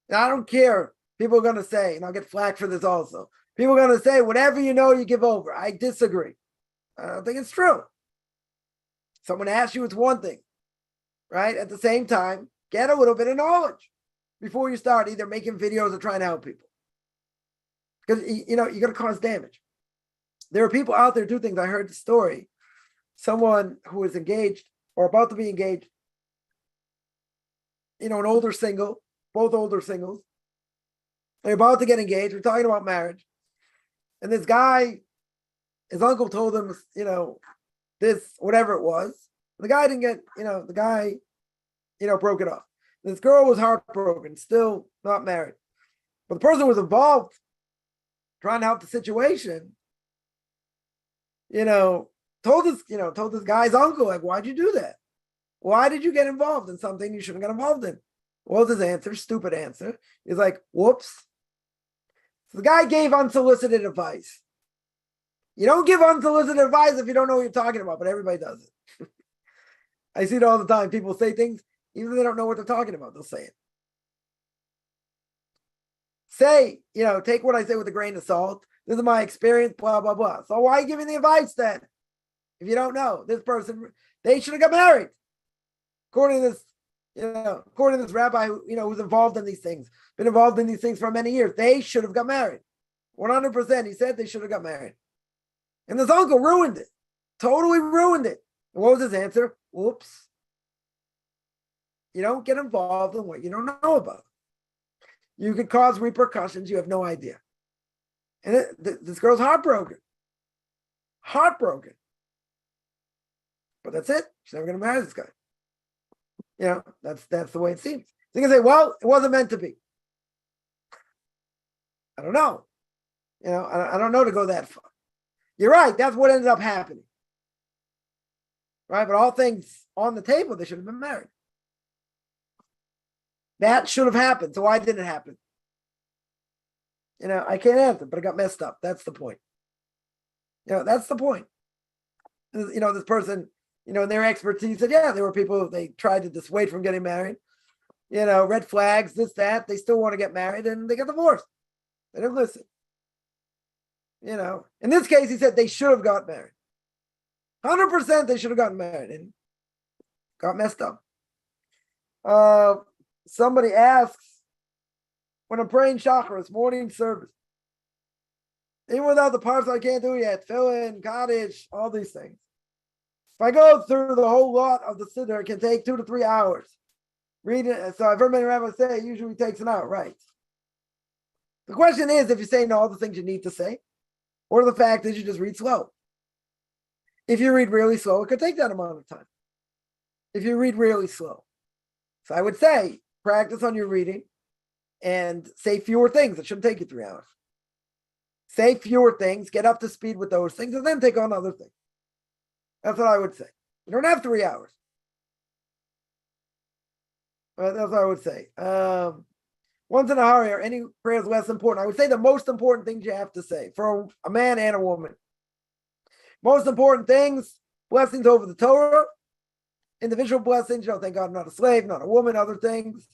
Now, I don't care. People are going to say, and I'll get flack for this also. People are going to say, whatever you know, you give over. I disagree. I don't think it's true. Someone asks you, it's one thing, right? At the same time, get a little bit of knowledge before you start either making videos or trying to help people. Because, you're going to cause damage. There are people out there who do things. I heard the story. Someone who is engaged or about to be engaged, an older single, both older singles. They're about to get engaged. We're talking about marriage. And this guy, his uncle told him, this, whatever it was. The guy didn't get, the guy, broke it off. This girl was heartbroken, still not married. But the person who was involved, trying to help the situation, told this guy's uncle, like, why'd you do that? Why did you get involved in something you shouldn't get involved in? What was his answer? Stupid answer. He's like, whoops. So the guy gave unsolicited advice. You don't give unsolicited advice if you don't know what you're talking about, but everybody does it. I see it all the time. People say things, even if they don't know what they're talking about, they'll say it. Say, take what I say with a grain of salt. This is my experience, blah, blah, blah. So why are you giving the advice then? If you don't know, this person, they should have got married. According to this rabbi who, who's involved in these things, been involved in these things for many years, they should have got married. 100%. He said they should have got married. And this uncle ruined it. Totally ruined it. And what was his answer? Whoops. You don't get involved in what you don't know about. You could cause repercussions you have no idea. And this girl's heartbroken. Heartbroken. But that's it. She's never going to marry this guy. That's the way it seems. So you can say, well, it wasn't meant to be. I don't know. I don't know to go that far. You're right. That's what ended up happening. Right? But all things on the table, they should have been married. That should have happened. So why didn't it happen? I can't answer, but it got messed up. That's the point. That's the point. This person, in their expertise said, yeah, there were people, they tried to dissuade from getting married. Red flags, this, that. They still want to get married and they got divorced. They didn't listen. In this case, he said they should have got married. 100% they should have gotten married and got messed up. Somebody asks, when I'm praying Shacharis, morning service, even without the parts I can't do yet, fill-in, cottage, all these things. If I go through the whole lot of the Siddur, it can take 2 to 3 hours. Read it. So I've heard many rabbis say it usually takes an hour, right? The question is, if you're saying all the things you need to say, or the fact is you just read slow. If you read really slow, it could take that amount of time. If you read really slow. So I would say, practice on your reading and say fewer things. It shouldn't take you 3 hours. Say fewer things, get up to speed with those things, and then take on other things. That's what I would say. You don't have 3 hours. That's what I would say. Once in a hurry, or any prayer is less important. I would say the most important things you have to say for a man and a woman. Most important things, blessings over the Torah, individual blessings, thank God I'm not a slave, not a woman, other things.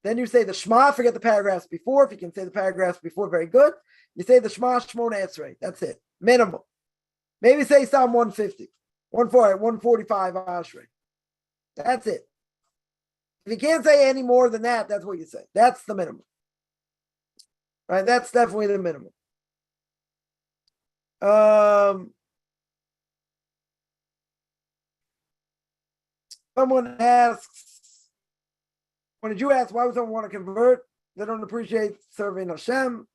Then you say the Shema, forget the paragraphs before. If you can say the paragraphs before, very good. You say the Shema, Shmona Esrei. That's it. Minimum. Maybe say Psalm 150, 145 Ashrei. That's it. If you can't say any more than that, that's what you say. That's the minimum. Right? That's definitely the minimum. Someone asks, when a Jew asks, why would someone want to convert? They don't appreciate serving Hashem.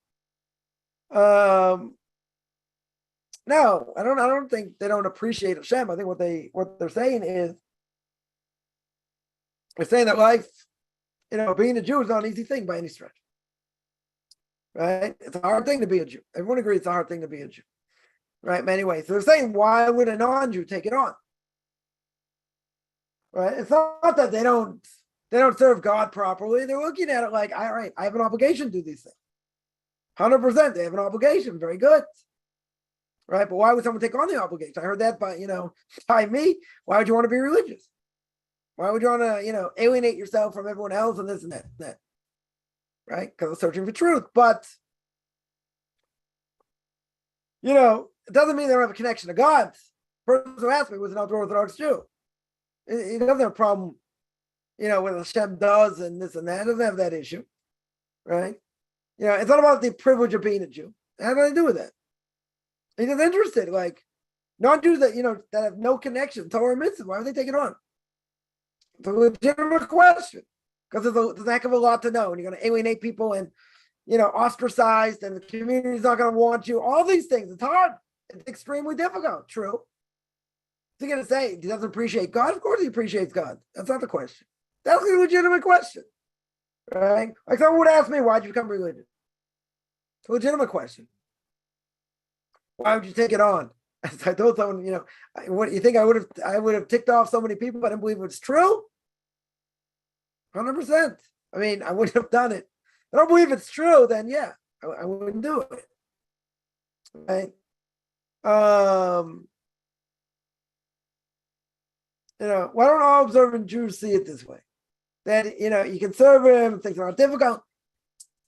No, I don't think they don't appreciate Hashem. I think what they're saying is, they're saying that life, being a Jew is not an easy thing by any stretch. Right? It's a hard thing to be a Jew. Everyone agrees it's a hard thing to be a Jew. Right? But anyway, so they're saying, why would a non-Jew take it on? Right? It's not that they don't serve God properly. They're looking at it like, all right, I have an obligation to do these things. 100%, they have an obligation. Very good. Right? But why would someone take on the obligation? I heard that by me. Why would you want to be religious? Why would you want to, alienate yourself from everyone else and this and that? Right? Because I'm searching for truth. But, it doesn't mean they don't have a connection to God. The person who asked me was an Orthodox Jew. He doesn't have a problem, what Hashem does and this and that. He doesn't have that issue. Right? It's not about the privilege of being a Jew. It has nothing to do with that. He's just interested. Like, non-Jews that, that have no connection, Torah and mitzvah, why would they take it on? It's a legitimate question. Because there's a heck of a lot to know. And you're going to alienate people and, ostracized, and the community's not going to want you. All these things. It's hard. It's extremely difficult. True. You're going to say, he doesn't appreciate God? Of course he appreciates God. That's not the question. That's a legitimate question. Right? Like someone would ask me, why'd you become religious? It's a legitimate question. Why would you take it on? As I told someone, what you think I would have ticked off so many people, I didn't believe it was true? 100%. I mean, I wouldn't have done it. I don't believe it's true, then yeah, I wouldn't do it. Right? Why don't all observant Jews see it this way? That, you can serve him, things are not difficult.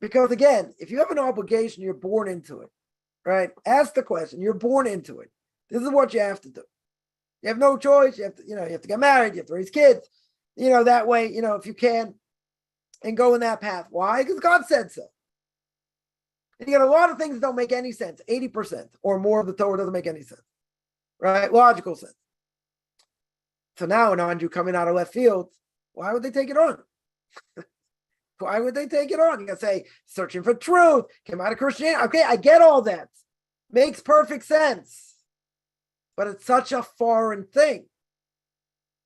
Because again, if you have an obligation, you're born into it. Right? Ask the question. You're born into it. This is what you have to do. You have no choice. You have to, you have to get married. You have to raise kids. That way, if you can, and go in that path. Why? Because God said so. And you get a lot of things that don't make any sense. 80% or more of the Torah doesn't make any sense, right? Logical sense. So now an non-Jew coming out of left field, why would they take it on? Why would they take it on? You gotta say, searching for truth, came out of Christianity. Okay, I get all that. Makes perfect sense. But it's such a foreign thing.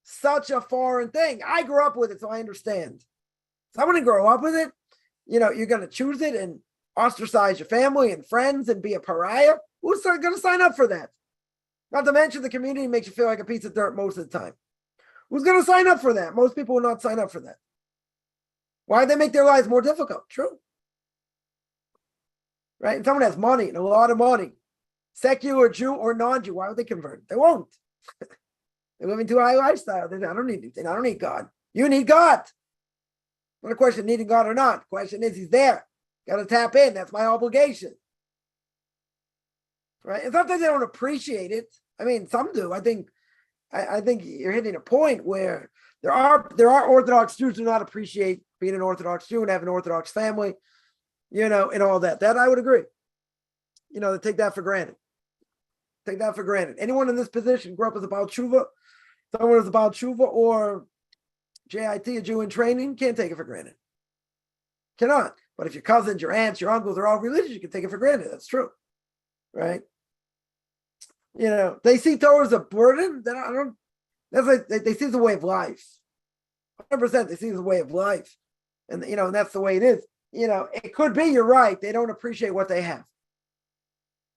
Such a foreign thing. I grew up with it, so I understand. Someone didn't grow up with it, you're gonna choose it and ostracize your family and friends and be a pariah. Who's gonna sign up for that? Not to mention the community makes you feel like a piece of dirt most of the time. Who's going to sign up for that? Most people will not sign up for that. Why they make their lives more difficult? True. Right? And someone has money and a lot of money, secular Jew or non-Jew, why would they convert? They won't. They're living too high lifestyle. I don't need anything. I don't need God. You need God. Not a question of needing God or not. The question is, he's there. Got to tap in. That's my obligation. Right? And sometimes they don't appreciate it. I mean, some do. I think you're hitting a point where there are Orthodox Jews who do not appreciate being an Orthodox Jew and have an Orthodox family, and all that. That I would agree. They take that for granted. Take that for granted. Anyone in this position grew up as a Baal Tshuva, someone who's a Baal Tshuva or JIT, a Jew in training, can't take it for granted. Cannot. But if your cousins, your aunts, your uncles are all religious, you can take it for granted. That's true. Right? They see Torah as a burden. That's like they see it as a way of life. 100%, they see it as a way of life. And, and that's the way it is. It could be, you're right, they don't appreciate what they have.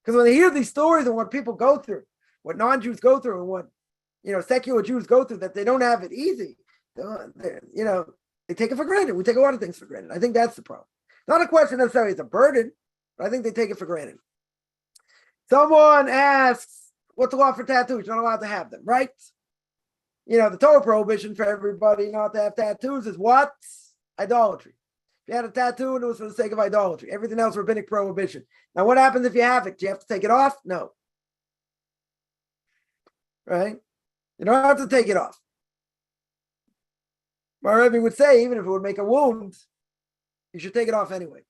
Because when they hear these stories and what people go through, what non-Jews go through, and what, secular Jews go through, that they don't have it easy, they take it for granted. We take a lot of things for granted. I think that's the problem. Not a question necessarily it's a burden, but I think they take it for granted. Someone asks, what's the law for tattoos? You're not allowed to have them, right? The Torah prohibition for everybody not to have tattoos is what? Idolatry. If you had a tattoo and it was for the sake of idolatry, everything else rabbinic prohibition. Now, what happens if you have it? Do you have to take it off? No. Right? You don't have to take it off. My Rebbe would say, even if it would make a wound, you should take it off anyway.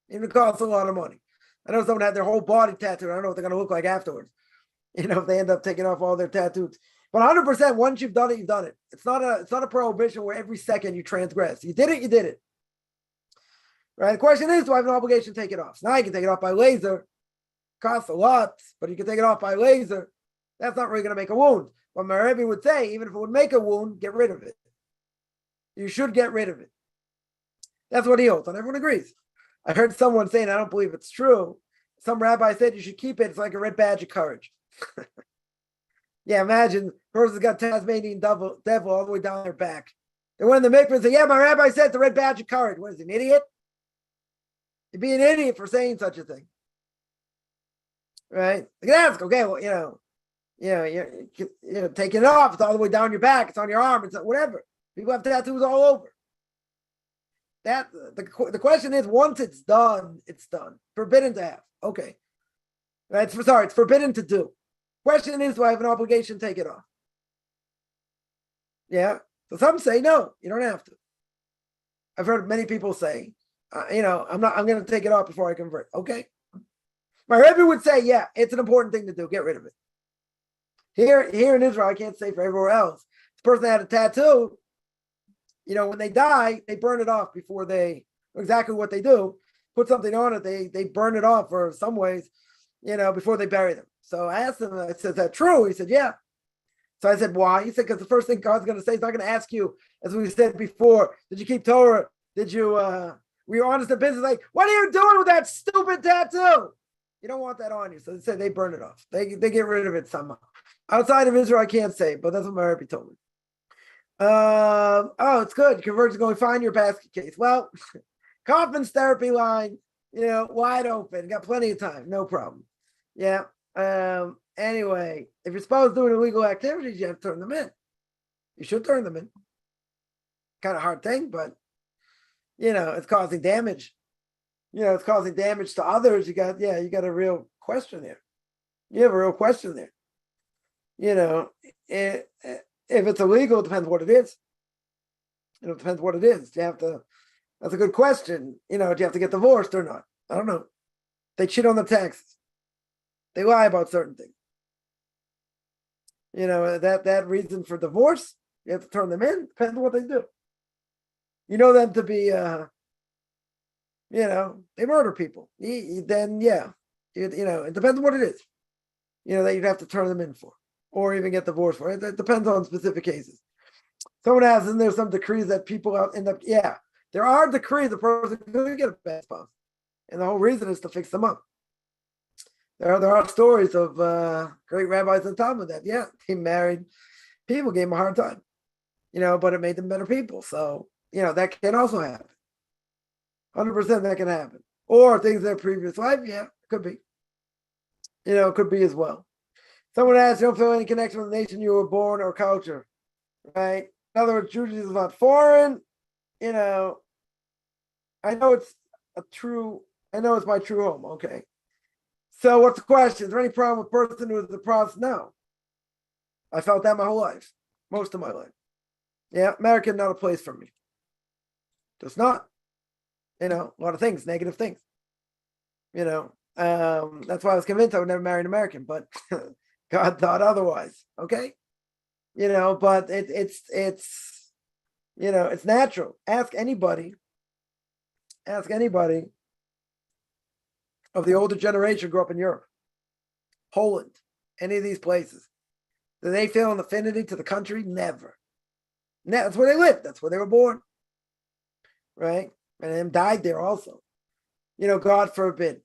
Even if it costs a lot of money. I know someone had their whole body tattooed. I don't know what they're going to look like afterwards. If they end up taking off all their tattoos. But 100%, once you've done it, you've done it. It's not a prohibition where every second you transgress. You did it. Right? The question is, do I have an obligation to take it off? So now you can take it off by laser. Costs a lot, but you can take it off by laser. That's not really going to make a wound. But my Rebbe would say, even if it would make a wound, get rid of it. You should get rid of it. That's what he holds, and everyone agrees. I heard someone saying, I don't believe it's true. Some rabbi said you should keep it. It's like a red badge of courage. Yeah, imagine person's got Tasmanian devil all the way down their back. They went in the mikvah and said, yeah, my rabbi said it's a red badge of courage. What is he, an idiot? You'd be an idiot for saying such a thing. Right? You can ask, okay, well, you're taking it off. It's all the way down your back. It's on your arm. It's whatever. People have tattoos all over. That the question is, once it's done, it's done. Forbidden to have. Okay. Right? It's forbidden to do. Question is, do I have an obligation to take it off? Yeah. So some say, no, you don't have to. I've heard many people say, I'm going to take it off before I convert. Okay. My Rebbe would say, yeah, it's an important thing to do. Get rid of it. Here in Israel, I can't say for everywhere else. This person had a tattoo. When they die, they burn it off before exactly what they do. Put something on it, they burn it off, or some ways, before they bury them. So I asked him, I said, is that true? He said, yeah. So I said, why? He said, because the first thing God's going to say, he's not going to ask you, as we said before, did you keep Torah? Did you, were you honest in business? Like, what are you doing with that stupid tattoo? You don't want that on you. So they said they burn it off. They get rid of it somehow. Outside of Israel, I can't say, but that's what my Rebbe told me. It's good. Conversion's going fine. Your basket case. Well, Kaufman's therapy line, wide open. Got plenty of time. No problem. Yeah. Anyway, if you're supposed to do illegal activities, you have to turn them in. You should turn them in. Kind of hard thing, but it's causing damage. It's causing damage to others. You got a real question there. You have a real question there. If it's illegal, it depends what it is. It depends what it is. That's a good question. Do you have to get divorced or not? I don't know. They cheat on the taxes. They lie about certain things. That reason for divorce, you have to turn them in. Depends on what they do. You know them to be, they murder people. Then, yeah, it depends on what it is. That you'd have to turn them in for, or even get divorced for. It depends on specific cases. Someone asks, isn't there some decrees that people end up? Yeah, there are decrees the person could get a bad spouse, and the whole reason is to fix them up. There are stories of great rabbis in the Talmud that, yeah, he married people, gave him a hard time, but it made them better people. So, that can also happen. 100% that can happen. Or things in their previous life, yeah, it could be. It could be as well. Someone asks, you don't feel any connection with the nation you were born or culture, right? In other words, Judaism is not foreign. I know it's my true home. Okay. So what's the question? Is there any problem with a person who is the Protestant? No. I felt that my whole life, most of my life. Yeah, America, not a place for me. Just not. A lot of things, negative things. That's why I was convinced I would never marry an American, but God thought otherwise. Okay. But it's natural. Ask anybody of the older generation grew up in Europe, Poland, any of these places. Do they feel an affinity to the country? Never. That's where they lived. That's where they were born. Right? And them died there also. God forbid.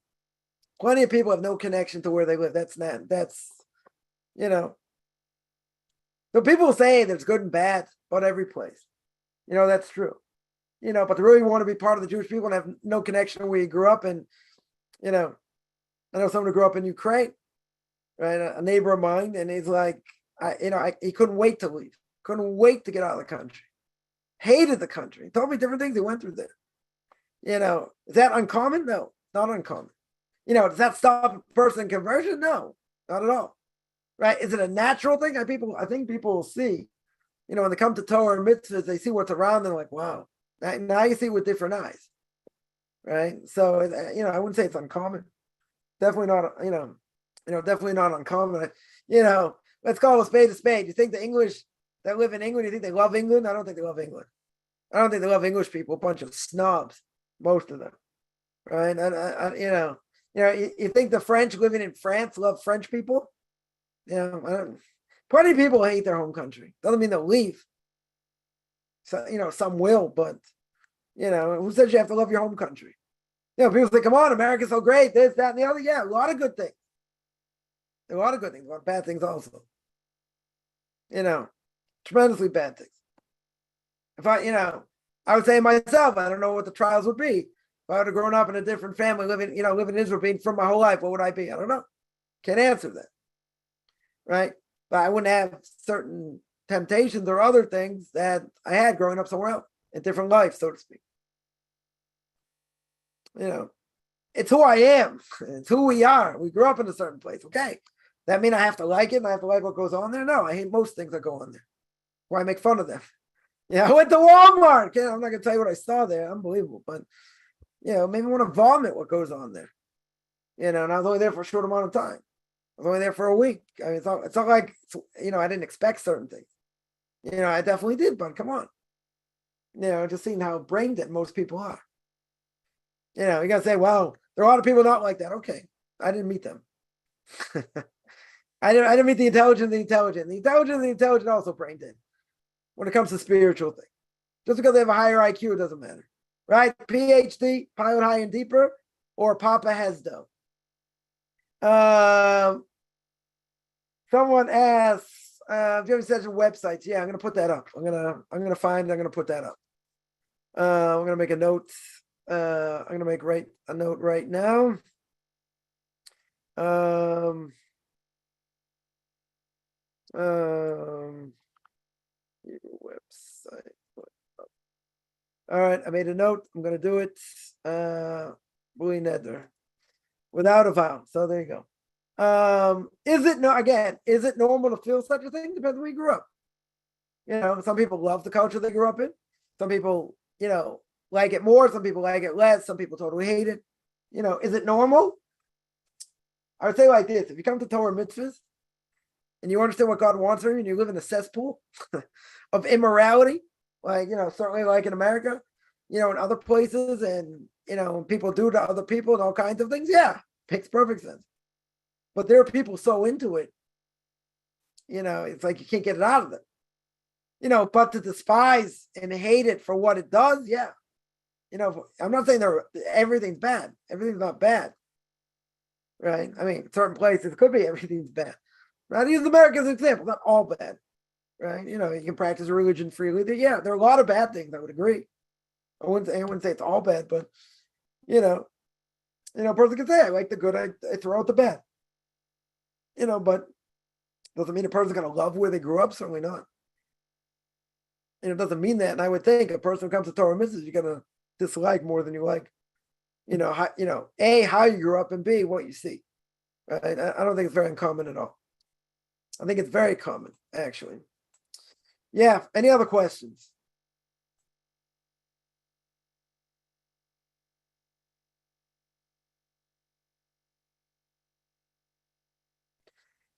Plenty of people have no connection to where they live. So people say there's good and bad about every place. That's true. But to really want to be part of the Jewish people and have no connection to where you grew up in, I know someone who grew up in Ukraine, right? A neighbor of mine, and he's like, he couldn't wait to leave. Couldn't wait to get out of the country. Hated the country. He told me different things he went through there. Is that uncommon? No, not uncommon. Does that stop a person in conversion? No, not at all. Right? Is it a natural thing? I think people will see, when they come to Torah and mitzvahs, they see what's around them, like, wow. Now you see with different eyes. Right? So, I wouldn't say it's uncommon. Definitely not, definitely not uncommon. Let's call a spade a spade. You think the English that live in England, you think they love England? I don't think they love England. I don't think they love English people, a bunch of snobs, most of them. Right? You think the French living in France love French people? Plenty of people hate their home country. Doesn't mean they'll leave. So, some will, but, who says you have to love your home country? People say, come on, America's so great, this, that, and the other. Yeah, a lot of good things. A lot of good things, a lot of bad things also. Tremendously bad things. If I would say myself, I don't know what the trials would be. If I would have grown up in a different family, living in Israel, being from my whole life, what would I be? I don't know. Can't answer that. Right? But I wouldn't have certain temptations or other things that I had growing up somewhere else, a different life, so to speak. It's who I am. It's who we are. We grew up in a certain place. Okay. That mean I have to like it and I have to like what goes on there? No, I hate most things that go on there. Why make fun of them? I went to Walmart. I'm not going to tell you what I saw there. Unbelievable. But, maybe want to vomit what goes on there. And I was only there for a short amount of time. I was only there for a week. I mean, it's not like, I didn't expect certain things. I definitely did, but come on. Just seeing how brain dead most people are. You got to say, well, there are a lot of people not like that. Okay. I didn't meet them. I didn't meet the intelligent. The intelligent also brain dead when it comes to spiritual things. Just because they have a higher IQ, it doesn't matter. Right? PhD, pilot high and deeper, or Papa Hesdo. Someone asks, if you have such websites, yeah, I'm gonna put that up. I'm gonna put that up. I'm gonna make a note. I'm gonna make a note right now. Website. All right, I made a note. I'm gonna do it. Bui neder, without a vowel. So there you go. Is it normal to feel such a thing? Depends on where you grew up. Some people love the culture they grew up in. Some people, like it more. Some people like it less. Some people totally hate it. Is it normal? I would say like this: if you come to Torah mitzvahs and you understand what God wants from you, and you live in a cesspool of immorality, like certainly like in America, in other places, and people do to other people and all kinds of things. Yeah, makes perfect sense. But there are people so into it, it's like you can't get it out of them. But to despise and hate it for what it does, yeah. I'm not saying everything's bad. Everything's not bad, right? I mean, certain places it could be everything's bad. Right? I use America as an example. Not all bad, right? You can practice religion freely. Yeah, there are a lot of bad things. I would agree. I wouldn't say it's all bad, but a person can say I like the good. I throw out the bad. But doesn't mean a person's gonna love where they grew up. Certainly not. It doesn't mean that. And I would think a person who comes to Torah mitzvahs, you're gonna dislike more than you like. A, how you grew up, and B, what you see. Right? I don't think it's very uncommon at all. I think it's very common, actually. Yeah. Any other questions?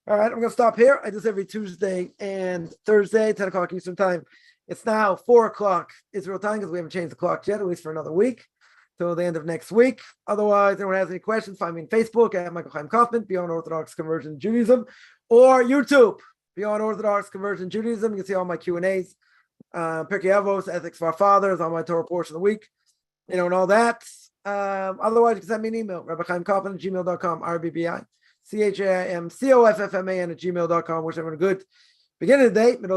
All right, I'm going to stop here. I do this every Tuesday and Thursday, 10 o'clock Eastern time. It's now 4 o'clock Israel time because we haven't changed the clock yet, at least for another week, till the end of next week. Otherwise, if anyone has any questions, find me on Facebook at Michael Chaim Kaufman, Beyond Orthodox Conversion Judaism, or YouTube, Beyond Orthodox Conversion Judaism. You can see all my Q&As, Pirkei Avos, Ethics of Our Fathers, on my Torah portion of the week, and all that. Otherwise, you can send me an email, rabbichaimkaufman@gmail.com, RBBI. CHAIMCOFFMAN@gmail.com. Wish everyone a good beginning of the day, middle